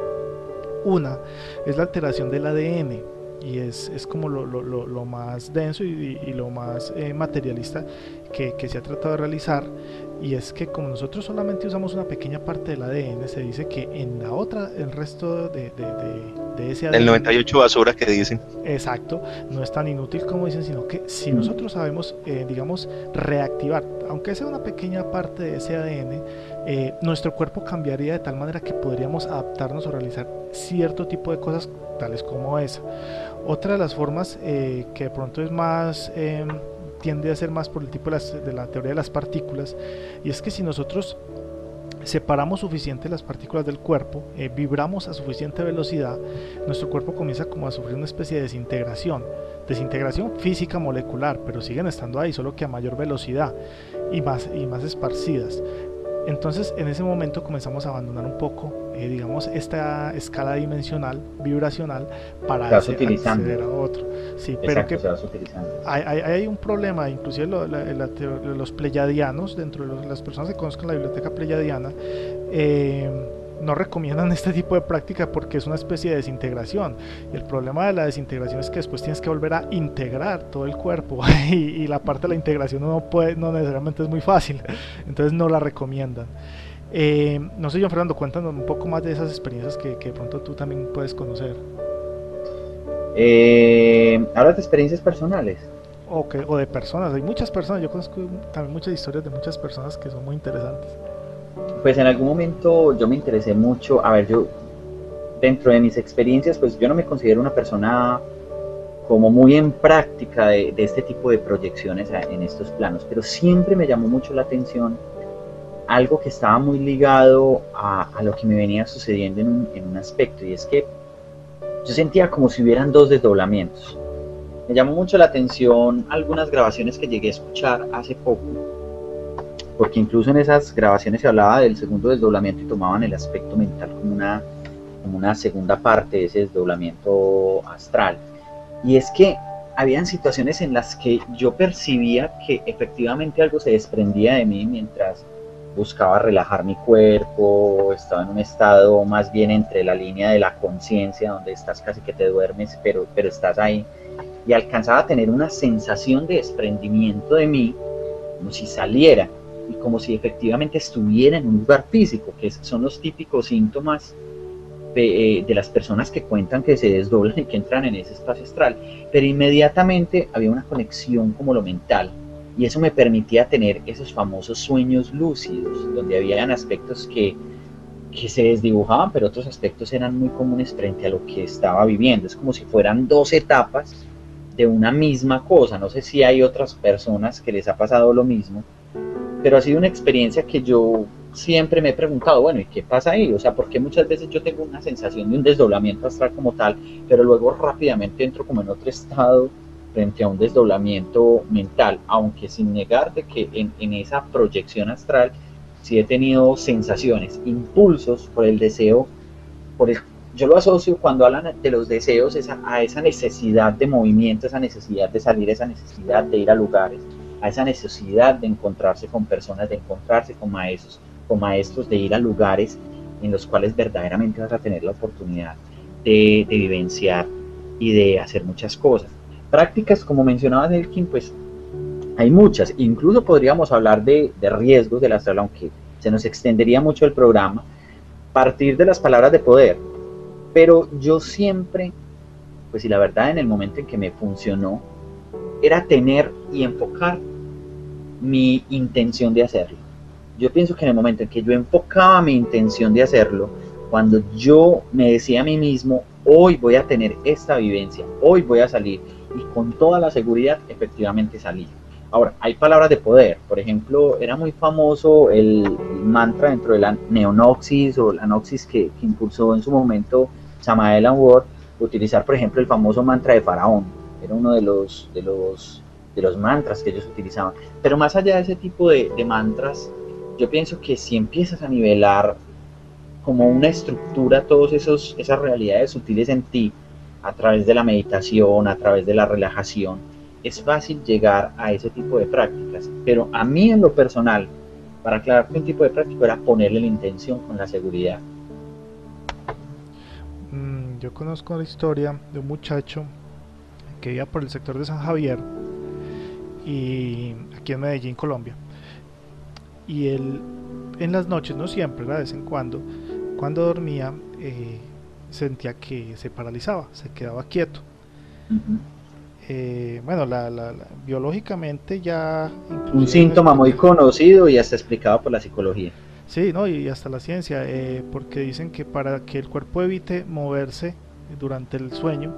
Una es la alteración del ADN, y es como lo más denso y lo más materialista que se ha tratado de realizar. Y es que como nosotros solamente usamos una pequeña parte del ADN, se dice que en la otra, el resto de ese ADN, el 98 basura que dicen, exacto, no es tan inútil como dicen, sino que si nosotros sabemos, digamos, reactivar, aunque sea una pequeña parte de ese ADN, nuestro cuerpo cambiaría de tal manera que podríamos adaptarnos o realizar cierto tipo de cosas tales como esa. Otra de las formas que de pronto es más tiende a ser más por el tipo de la teoría de las partículas, y es que si nosotros separamos suficiente las partículas del cuerpo, vibramos a suficiente velocidad, nuestro cuerpo comienza como a sufrir una especie de desintegración física molecular, pero siguen estando ahí, solo que a mayor velocidad y más esparcidas. Entonces en ese momento comenzamos a abandonar un poco, digamos, esta escala dimensional, vibracional, para acceder a otro. Sí, exacto, pero que hay un problema, inclusive los pleyadianos, dentro de las personas que conozcan la biblioteca pleyadiana, no recomiendan este tipo de práctica porque es una especie de desintegración, y el problema de la desintegración es que después tienes que volver a integrar todo el cuerpo y la parte de la integración no necesariamente es muy fácil, entonces no la recomiendan. No sé, John Fernando, cuéntanos un poco más de esas experiencias que de pronto tú también puedes conocer. ¿Hablas de experiencias personales? O de personas, hay muchas personas, yo conozco también muchas historias de muchas personas que son muy interesantes. Pues en algún momento yo me interesé mucho, a ver, yo dentro de mis experiencias, pues yo no me considero una persona como muy en práctica de este tipo de proyecciones en estos planos, pero siempre me llamó mucho la atención algo que estaba muy ligado a lo que me venía sucediendo en un aspecto, y es que yo sentía como si hubieran dos desdoblamientos. Me llamó mucho la atención algunas grabaciones que llegué a escuchar hace poco, porque incluso en esas grabaciones se hablaba del segundo desdoblamiento y tomaban el aspecto mental como una segunda parte de ese desdoblamiento astral. Y es que habían situaciones en las que yo percibía que efectivamente algo se desprendía de mí mientras buscaba relajar mi cuerpo, estaba en un estado más bien entre la línea de la conciencia, donde estás casi que te duermes, pero estás ahí, y alcanzaba a tener una sensación de desprendimiento de mí, como si saliera, y como si efectivamente estuviera en un lugar físico, que son los típicos síntomas de las personas que cuentan que se desdoblan y que entran en ese espacio astral, pero inmediatamente había una conexión como lo mental, y eso me permitía tener esos famosos sueños lúcidos, donde habían aspectos que se desdibujaban, pero otros aspectos eran muy comunes frente a lo que estaba viviendo. Es como si fueran dos etapas de una misma cosa. No sé si hay otras personas que les ha pasado lo mismo, pero ha sido una experiencia que yo siempre me he preguntado, bueno, ¿y qué pasa ahí? O sea, porque muchas veces yo tengo una sensación de un desdoblamiento astral como tal, pero luego rápidamente entro como en otro estado frente a un desdoblamiento mental, aunque sin negar de que en esa proyección astral sí he tenido sensaciones, impulsos por el deseo, por el, yo lo asocio cuando hablan de los deseos a esa necesidad de movimiento, esa necesidad de salir, esa necesidad de ir a lugares, a esa necesidad de encontrarse con personas, de encontrarse con maestros, de ir a lugares en los cuales verdaderamente vas a tener la oportunidad de vivenciar y de hacer muchas cosas. Prácticas, como mencionaba Nelkin, pues hay muchas, incluso podríamos hablar de riesgos del astral, aunque se nos extendería mucho el programa, partir de las palabras de poder, pero yo siempre, pues y la verdad en el momento en que me funcionó, era tener y enfocar mi intención de hacerlo. Yo pienso que en el momento en que yo enfocaba mi intención de hacerlo, cuando yo me decía a mí mismo, hoy voy a tener esta vivencia, hoy voy a salir, y con toda la seguridad efectivamente salí. Ahora, hay palabras de poder. Por ejemplo, era muy famoso el mantra dentro de la neonoxis o la noxis que impulsó en su momento Samael Aun Weor, utilizar, por ejemplo, el famoso mantra de Faraón. Era uno de los mantras que ellos utilizaban. Pero más allá de ese tipo de mantras, yo pienso que si empiezas a nivelar como una estructura todas esas realidades sutiles en ti, a través de la meditación, a través de la relajación, es fácil llegar a ese tipo de prácticas. Pero a mí en lo personal, para aclarar que un tipo de práctica era ponerle la intención con la seguridad. Yo conozco la historia de un muchacho que vivía por el sector de San Javier, y aquí en Medellín, Colombia. Y él en las noches, no siempre, de vez en cuando dormía, sentía que se paralizaba, se quedaba quieto. Bueno, biológicamente ya... Un síntoma muy conocido y hasta explicado por la psicología. Sí, ¿no? Y hasta la ciencia, porque dicen que para que el cuerpo evite moverse durante el sueño,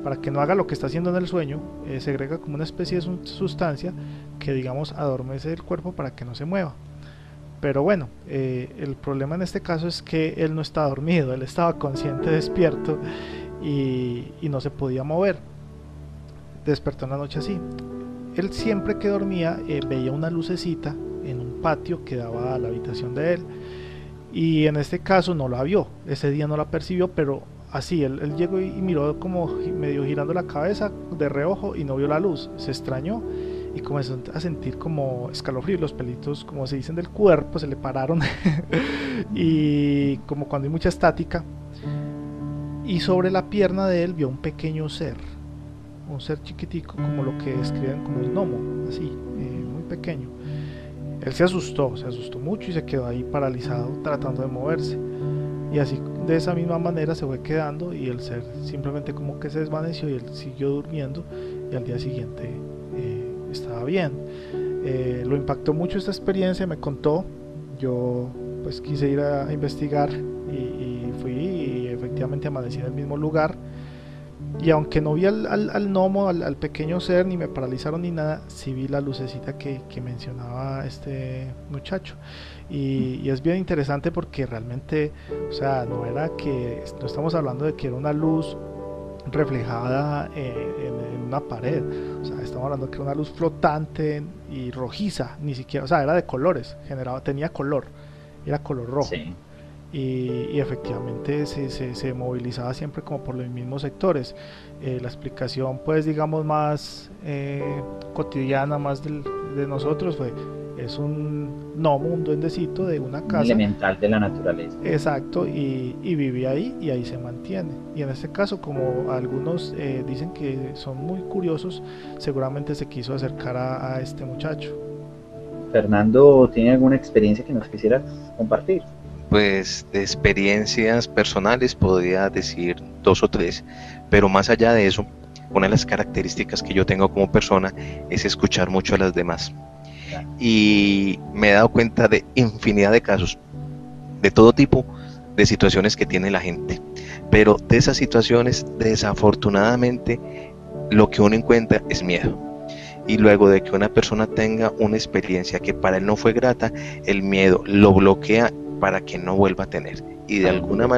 para que no haga lo que está haciendo en el sueño, segrega como una especie de sustancia que, digamos, adormece el cuerpo para que no se mueva. Pero bueno, el problema en este caso es que él no estaba dormido, él estaba consciente, despierto, y no se podía mover. Despertó en la noche así. Él siempre que dormía veía una lucecita en un patio que daba a la habitación de él, y en este caso no la vio, ese día no la percibió, pero así, él llegó y miró como medio girando la cabeza de reojo y no vio la luz, se extrañó y comenzó a sentir como escalofrío, los pelitos, como se dicen, del cuerpo se le pararon y como cuando hay mucha estática, y sobre la pierna de él vio un pequeño ser, un ser chiquitico, como lo que describen como un gnomo, así, muy pequeño. Él se asustó mucho y se quedó ahí paralizado tratando de moverse, y así de esa misma manera se fue quedando, y el ser simplemente como que se desvaneció y él siguió durmiendo, y al día siguiente estaba bien. Lo impactó mucho esta experiencia, me contó. Yo pues quise ir a investigar y fui, y efectivamente amanecí en el mismo lugar, y aunque no vi al gnomo, al pequeño ser, ni me paralizaron ni nada, sí vi la lucecita que mencionaba este muchacho, y es bien interesante porque realmente, o sea, no estamos hablando de que era una luz reflejada en una pared, o sea, estamos hablando de que era una luz flotante y rojiza, ni siquiera, o sea, era de colores, tenía color, era color rojo. Sí. Y efectivamente se movilizaba siempre como por los mismos sectores. La explicación, pues digamos más cotidiana, más de nosotros, es un gnomo, un duendecito de una casa, un elemental de la naturaleza. Exacto, y vive ahí, y ahí se mantiene. Y en este caso, como algunos dicen que son muy curiosos, seguramente se quiso acercar a este muchacho. Fernando, ¿tiene alguna experiencia que nos quisieras compartir? Pues de experiencias personales podría decir 2 o 3, pero más allá de eso, una de las características que yo tengo como persona es escuchar mucho a las demás. Y me he dado cuenta de infinidad de casos, de todo tipo de situaciones que tiene la gente. Pero de esas situaciones, desafortunadamente, lo que uno encuentra es miedo. Y luego de que una persona tenga una experiencia que para él no fue grata, el miedo lo bloquea para que no vuelva a tener. Y de alguna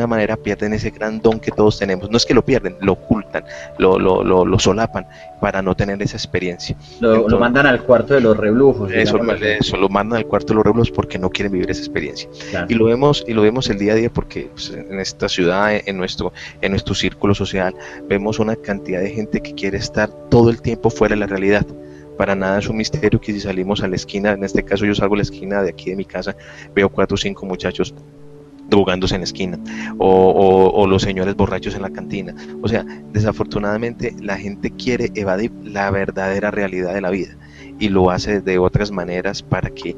manera pierden ese gran don que todos tenemos. No es que lo pierden, lo ocultan, lo solapan para no tener esa experiencia. Lo mandan al cuarto de los reblujos. Eso lo mandan al cuarto de los reblujos porque no quieren vivir esa experiencia. Claro. Y lo vemos el día a día porque pues, en esta ciudad, en nuestro círculo social, vemos una cantidad de gente que quiere estar todo el tiempo fuera de la realidad. Para nada es un misterio que si salimos a la esquina, en este caso yo salgo a la esquina de aquí de mi casa, veo 4 o 5 muchachos drogándose en la esquina, o los señores borrachos en la cantina. O sea, desafortunadamente la gente quiere evadir la verdadera realidad de la vida y lo hace de otras maneras para que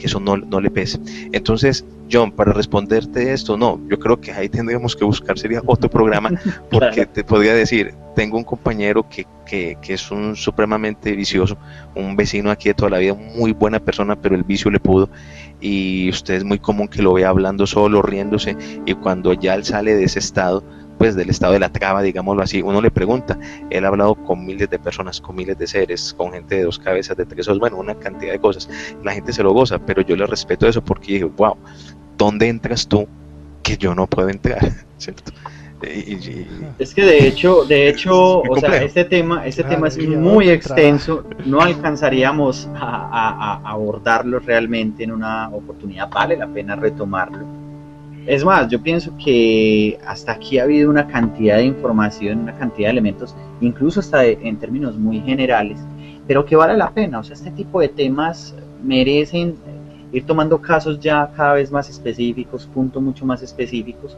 eso no le pese. Entonces, John, para responderte esto, no, yo creo que ahí tendríamos que buscar, sería otro programa, porque claro, te podría decir, tengo un compañero que es un supremamente vicioso, un vecino aquí de toda la vida, muy buena persona, pero el vicio le pudo, y usted es muy común que lo vea hablando solo, riéndose, y cuando ya él sale de ese estado, pues del estado de la traba, digámoslo así, uno le pregunta, él ha hablado con miles de personas, con miles de seres, con gente de 2 cabezas, de 3 ojos, bueno, una cantidad de cosas, la gente se lo goza, pero yo le respeto eso porque dije, wow, ¿dónde entras tú que yo no puedo entrar? ¿Cierto? Es que de hecho, o sea, este tema es muy extenso, no alcanzaríamos a abordarlo realmente en una oportunidad, vale la pena retomarlo. Es más, yo pienso que hasta aquí ha habido una cantidad de información, una cantidad de elementos, incluso hasta en términos muy generales, pero que vale la pena. O sea, este tipo de temas merecen ir tomando casos ya cada vez más específicos, puntos mucho más específicos,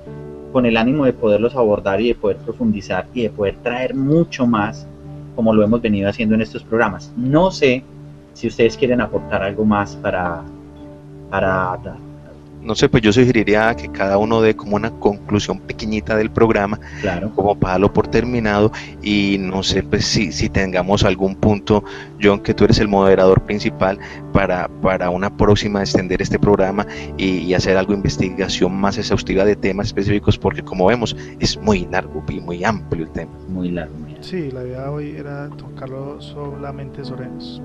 con el ánimo de poderlos abordar y de poder profundizar y de poder traer mucho más, como lo hemos venido haciendo en estos programas. No sé si ustedes quieren aportar algo más para no sé, pues yo sugeriría que cada uno dé como una conclusión pequeñita del programa, claro, como para darlo por terminado, y no sé pues si tengamos algún punto, John, que tú eres el moderador principal, para una próxima extender este programa y hacer algo de investigación más exhaustiva de temas específicos, porque como vemos es muy largo y muy amplio el tema. Muy largo. Sí, la idea hoy era tocarlo solamente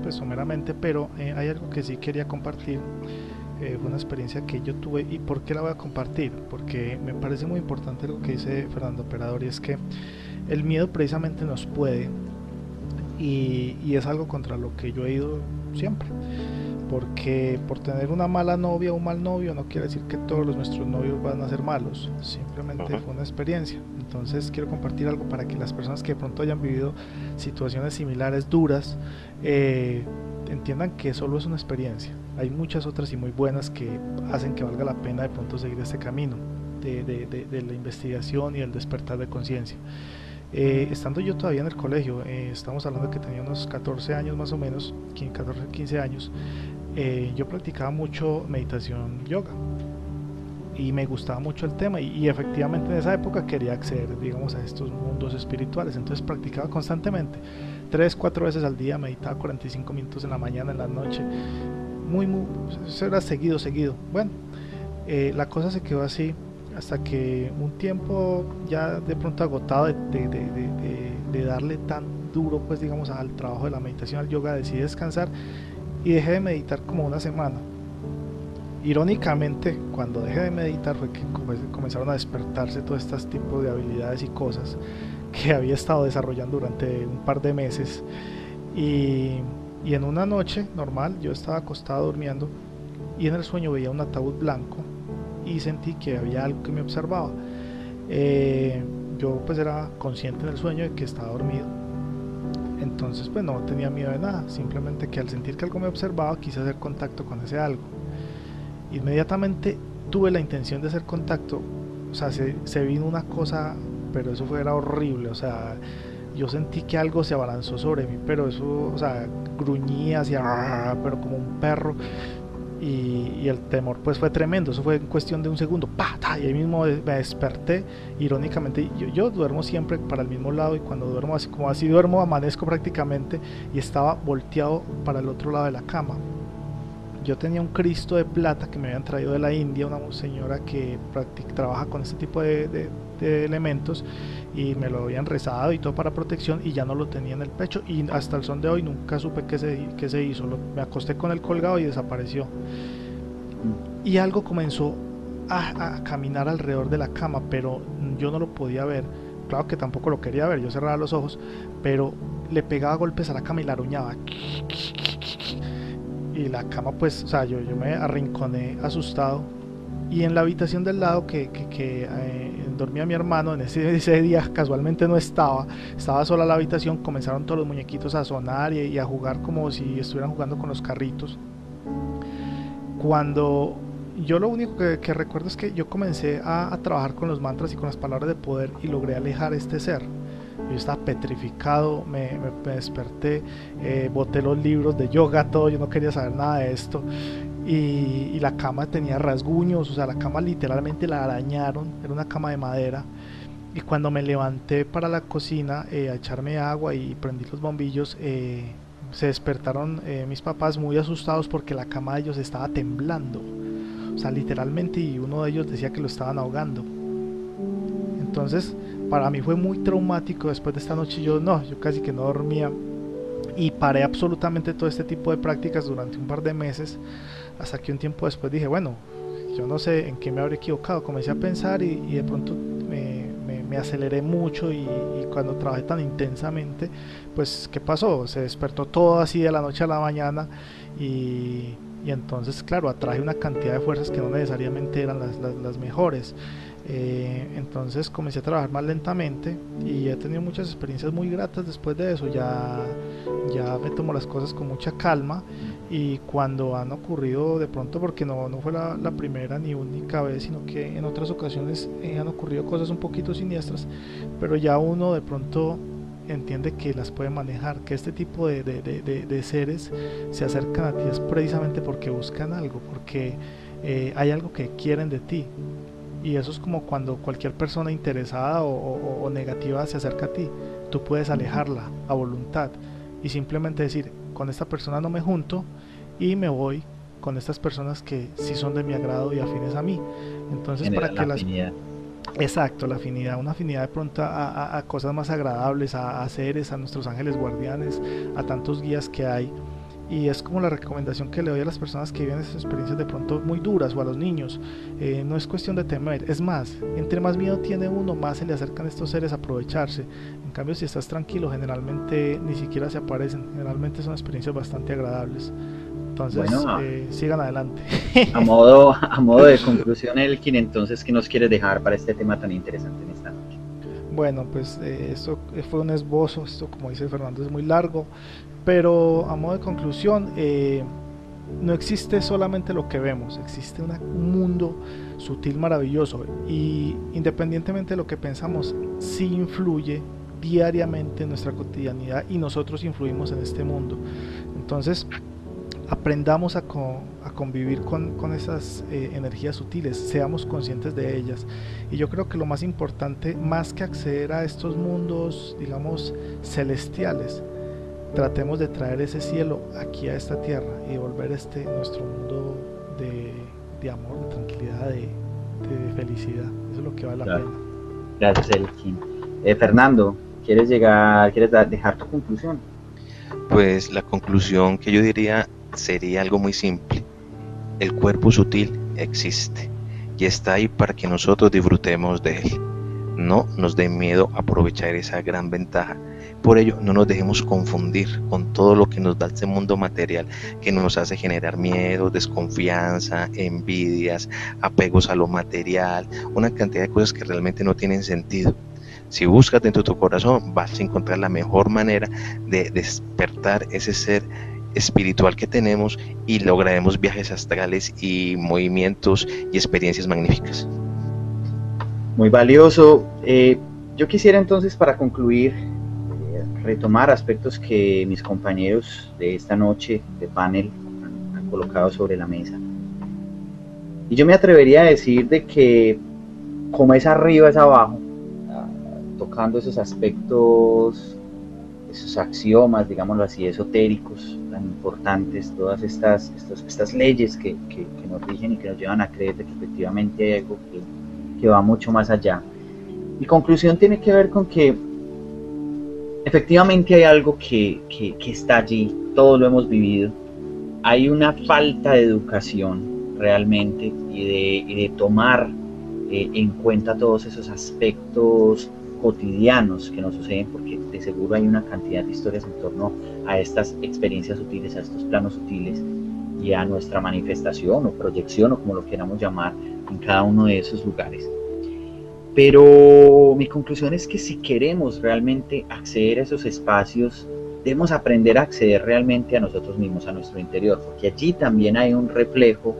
someramente, pero hay algo que sí quería compartir. Fue una experiencia que yo tuve. ¿Y por qué la voy a compartir? Porque me parece muy importante lo que dice Fernando Operador, y es que el miedo precisamente nos puede, y es algo contra lo que yo he ido siempre, porque por tener una mala novia o un mal novio no quiere decir que todos nuestros novios van a ser malos, simplemente fue una experiencia. Entonces quiero compartir algo para que las personas que de pronto hayan vivido situaciones similares, duras, entiendan que solo es una experiencia. Hay muchas otras y muy buenas que hacen que valga la pena de pronto seguir este camino de la investigación y el despertar de conciencia. Estando yo todavía en el colegio, estamos hablando de que tenía unos 14 años más o menos, 14, 15 años, yo practicaba mucho meditación, yoga, y me gustaba mucho el tema, y efectivamente en esa época quería acceder, digamos, a estos mundos espirituales. Entonces practicaba constantemente, 3-4 veces al día, meditaba 45 minutos en la mañana, en la noche, muy, eso era seguido. Bueno, la cosa se quedó así hasta que un tiempo, ya de pronto agotado de darle tan duro, pues digamos, al trabajo de la meditación, al yoga, decidí descansar y dejé de meditar como una semana. Irónicamente, cuando dejé de meditar fue que comenzaron a despertarse todos estos tipos de habilidades y cosas que había estado desarrollando durante un par de meses, y en una noche normal yo estaba acostado durmiendo y en el sueño veía un ataúd blanco y sentí que había algo que me observaba. Yo pues era consciente en el sueño de que estaba dormido, entonces pues no tenía miedo de nada, simplemente que al sentir que algo me observaba quise hacer contacto con ese algo. Inmediatamente tuve la intención de hacer contacto, o sea, se vino una cosa, pero eso era horrible, o sea, yo sentí que algo se abalanzó sobre mí, pero eso, o sea, gruñía hacia, pero como un perro, y el temor pues fue tremendo. Eso fue en cuestión de un segundo, ¡pah! Y ahí mismo me desperté. Irónicamente yo duermo siempre para el mismo lado, y cuando duermo así, como así duermo, amanezco prácticamente, y estaba volteado para el otro lado de la cama. Yo tenía un Cristo de plata que me habían traído de la India, una señora que trabaja con este tipo de elementos, y me lo habían rezado y todo para protección, y ya no lo tenía en el pecho, y hasta el son de hoy nunca supe qué se hizo. Me acosté con él colgado y desapareció. Y algo comenzó a caminar alrededor de la cama, pero yo no lo podía ver. Claro que tampoco lo quería ver, yo cerraba los ojos, pero le pegaba golpes a la cama y la aruñaba. Y la cama pues, o sea, yo me arrinconé asustado, y en la habitación del lado que dormía mi hermano, en ese día casualmente no estaba sola la habitación, comenzaron todos los muñequitos a sonar y a jugar como si estuvieran jugando con los carritos. Cuando yo lo único que recuerdo es que yo comencé a trabajar con los mantras y con las palabras de poder, y logré alejar a este ser. Yo estaba petrificado, me desperté, boté los libros de yoga, todo, yo no quería saber nada de esto, y la cama tenía rasguños, o sea, la cama literalmente la arañaron, era una cama de madera. Y cuando me levanté para la cocina a echarme agua y prendí los bombillos, se despertaron mis papás muy asustados porque la cama de ellos estaba temblando, o sea, literalmente, y uno de ellos decía que lo estaban ahogando. Entonces para mí fue muy traumático. Después de esta noche yo casi que no dormía, y paré absolutamente todo este tipo de prácticas durante un par de meses, hasta que un tiempo después dije, bueno, yo no sé en qué me habré equivocado. Comencé a pensar, y de pronto me aceleré mucho, y cuando trabajé tan intensamente, pues ¿qué pasó? Se despertó todo así de la noche a la mañana, y entonces claro, atraje una cantidad de fuerzas que no necesariamente eran las mejores. Entonces comencé a trabajar más lentamente, y he tenido muchas experiencias muy gratas después de eso. Ya me tomo las cosas con mucha calma, y cuando han ocurrido de pronto, porque no fue la primera ni única vez, sino que en otras ocasiones han ocurrido cosas un poquito siniestras, pero ya uno de pronto entiende que las puede manejar, que este tipo de seres se acercan a ti es precisamente porque buscan algo, porque hay algo que quieren de ti. Y eso es como cuando cualquier persona interesada o negativa se acerca a ti, tú puedes alejarla a voluntad y simplemente decir, con esta persona no me junto, y me voy con estas personas que sí son de mi agrado y afines a mí. Entonces para que las... Exacto, la afinidad, una afinidad de pronto a cosas más agradables, a seres, a nuestros ángeles guardianes, a tantos guías que hay. Y es como la recomendación que le doy a las personas que viven esas experiencias de pronto muy duras, o a los niños. No es cuestión de temer, es más, entre más miedo tiene uno, más se le acercan estos seres a aprovecharse. En cambio, si estás tranquilo, generalmente ni siquiera se aparecen, generalmente son experiencias bastante agradables. Entonces, bueno, sigan adelante. A modo de conclusión, Elkin, entonces, ¿qué nos quieres dejar para este tema tan interesante en esta noche? Bueno, pues esto fue un esbozo, esto, como dice Fernando, es muy largo, pero a modo de conclusión, no existe solamente lo que vemos, existe un mundo sutil maravilloso, y independientemente de lo que pensamos, sí influye diariamente en nuestra cotidianidad, y nosotros influimos en este mundo. Entonces, aprendamos a convivir con esas energías sutiles, seamos conscientes de ellas. Y yo creo que lo más importante, más que acceder a estos mundos, digamos, celestiales, tratemos de traer ese cielo aquí a esta tierra y volver nuestro mundo de amor, de tranquilidad, de felicidad. Eso es lo que vale la pena. Gracias, Elkin. Fernando, ¿quieres dejar tu conclusión? Pues la conclusión que yo diría sería algo muy simple. El cuerpo sutil existe y está ahí para que nosotros disfrutemos de él. No nos dé miedo aprovechar esa gran ventaja. Por ello, no nos dejemos confundir con todo lo que nos da este mundo material, que nos hace generar miedo, desconfianza, envidias, apegos a lo material, una cantidad de cosas que realmente no tienen sentido. Si buscas dentro de tu corazón, vas a encontrar la mejor manera de despertar ese ser espiritual que tenemos, y lograremos viajes astrales y movimientos y experiencias magníficas. Muy valioso. Yo quisiera entonces, para concluir, retomar aspectos que mis compañeros de esta noche de panel han colocado sobre la mesa. Y yo me atrevería a decir de que como es arriba es abajo, tocando esos aspectos, esos axiomas, digámoslo así, esotéricos, tan importantes, todas estas leyes que nos rigen y que nos llevan a creer de que efectivamente hay algo que va mucho más allá. Mi conclusión tiene que ver con que efectivamente hay algo que está allí, todos lo hemos vivido. Hay una falta de educación realmente y de tomar en cuenta todos esos aspectos cotidianos que nos suceden, porque de seguro hay una cantidad de historias en torno a estas experiencias sutiles, a estos planos sutiles y a nuestra manifestación o proyección o como lo queramos llamar en cada uno de esos lugares. Pero mi conclusión es que si queremos realmente acceder a esos espacios, debemos aprender a acceder realmente a nosotros mismos, a nuestro interior, porque allí también hay un reflejo,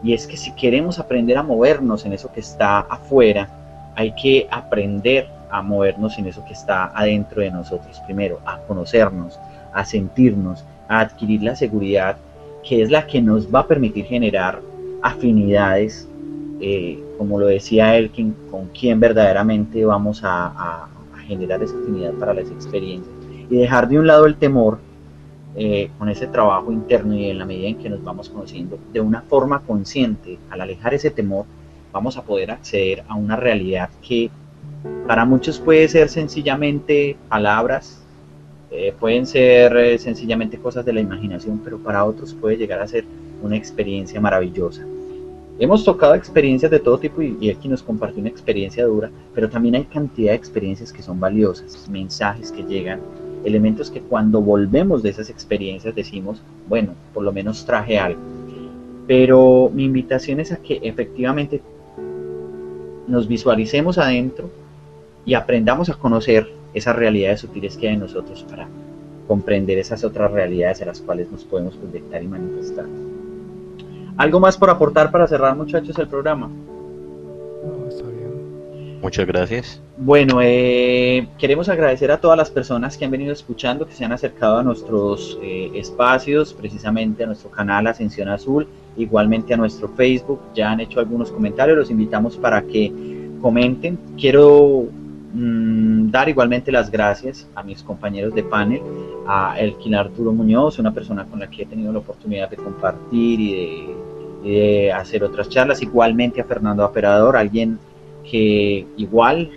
y es que si queremos aprender a movernos en eso que está afuera, hay que aprender a movernos en eso que está adentro de nosotros primero, a conocernos, a sentirnos, a adquirir la seguridad, que es la que nos va a permitir generar afinidades, como lo decía Elkin, con quien verdaderamente vamos a generar esa afinidad para las experiencias, y dejar de un lado el temor, con ese trabajo interno, y en la medida en que nos vamos conociendo de una forma consciente, al alejar ese temor, vamos a poder acceder a una realidad que para muchos puede ser sencillamente palabras, pueden ser sencillamente cosas de la imaginación, pero para otros puede llegar a ser una experiencia maravillosa. Hemos tocado experiencias de todo tipo y aquí nos compartió una experiencia dura, pero también hay cantidad de experiencias que son valiosas, mensajes que llegan, elementos que cuando volvemos de esas experiencias decimos, bueno, por lo menos traje algo. Pero mi invitación es a que efectivamente nos visualicemos adentro y aprendamos a conocer esas realidades sutiles que hay en nosotros para comprender esas otras realidades a las cuales nos podemos proyectar y manifestar. ¿Algo más por aportar para cerrar, muchachos, el programa? No, está bien. Muchas gracias. Bueno, queremos agradecer a todas las personas que han venido escuchando, que se han acercado a nuestros espacios, precisamente a nuestro canal Ascensión Azul, igualmente a nuestro Facebook. Ya han hecho algunos comentarios, los invitamos para que comenten. Quiero dar igualmente las gracias a mis compañeros de panel, a Elkin Arturo Muñoz, una persona con la que he tenido la oportunidad de compartir y de hacer otras charlas, igualmente a Fernando Aperador, alguien que igual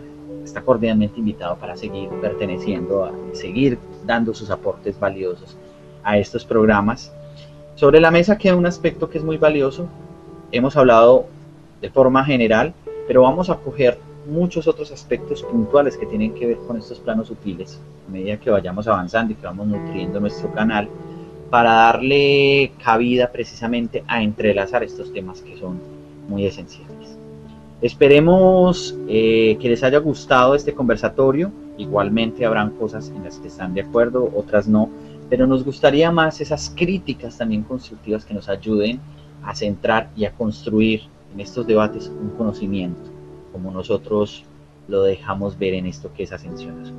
está cordialmente invitado para seguir perteneciendo, a seguir dando sus aportes valiosos a estos programas. Sobre la mesa queda un aspecto que es muy valioso. Hemos hablado de forma general, pero vamos a coger muchos otros aspectos puntuales que tienen que ver con estos planos sutiles a medida que vayamos avanzando y que vamos nutriendo nuestro canal, para darle cabida precisamente a entrelazar estos temas que son muy esenciales. Esperemos que les haya gustado este conversatorio. Igualmente habrán cosas en las que están de acuerdo, otras no, pero nos gustaría más esas críticas también constructivas que nos ayuden a centrar y a construir en estos debates un conocimiento, como nosotros lo dejamos ver en esto que es Ascensión Azul.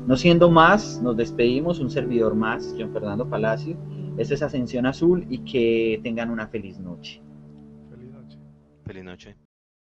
No siendo más, nos despedimos, un servidor más, John Fernando Palacio. Esto es Ascensión Azul y que tengan una feliz noche. Feliz noche. Feliz noche.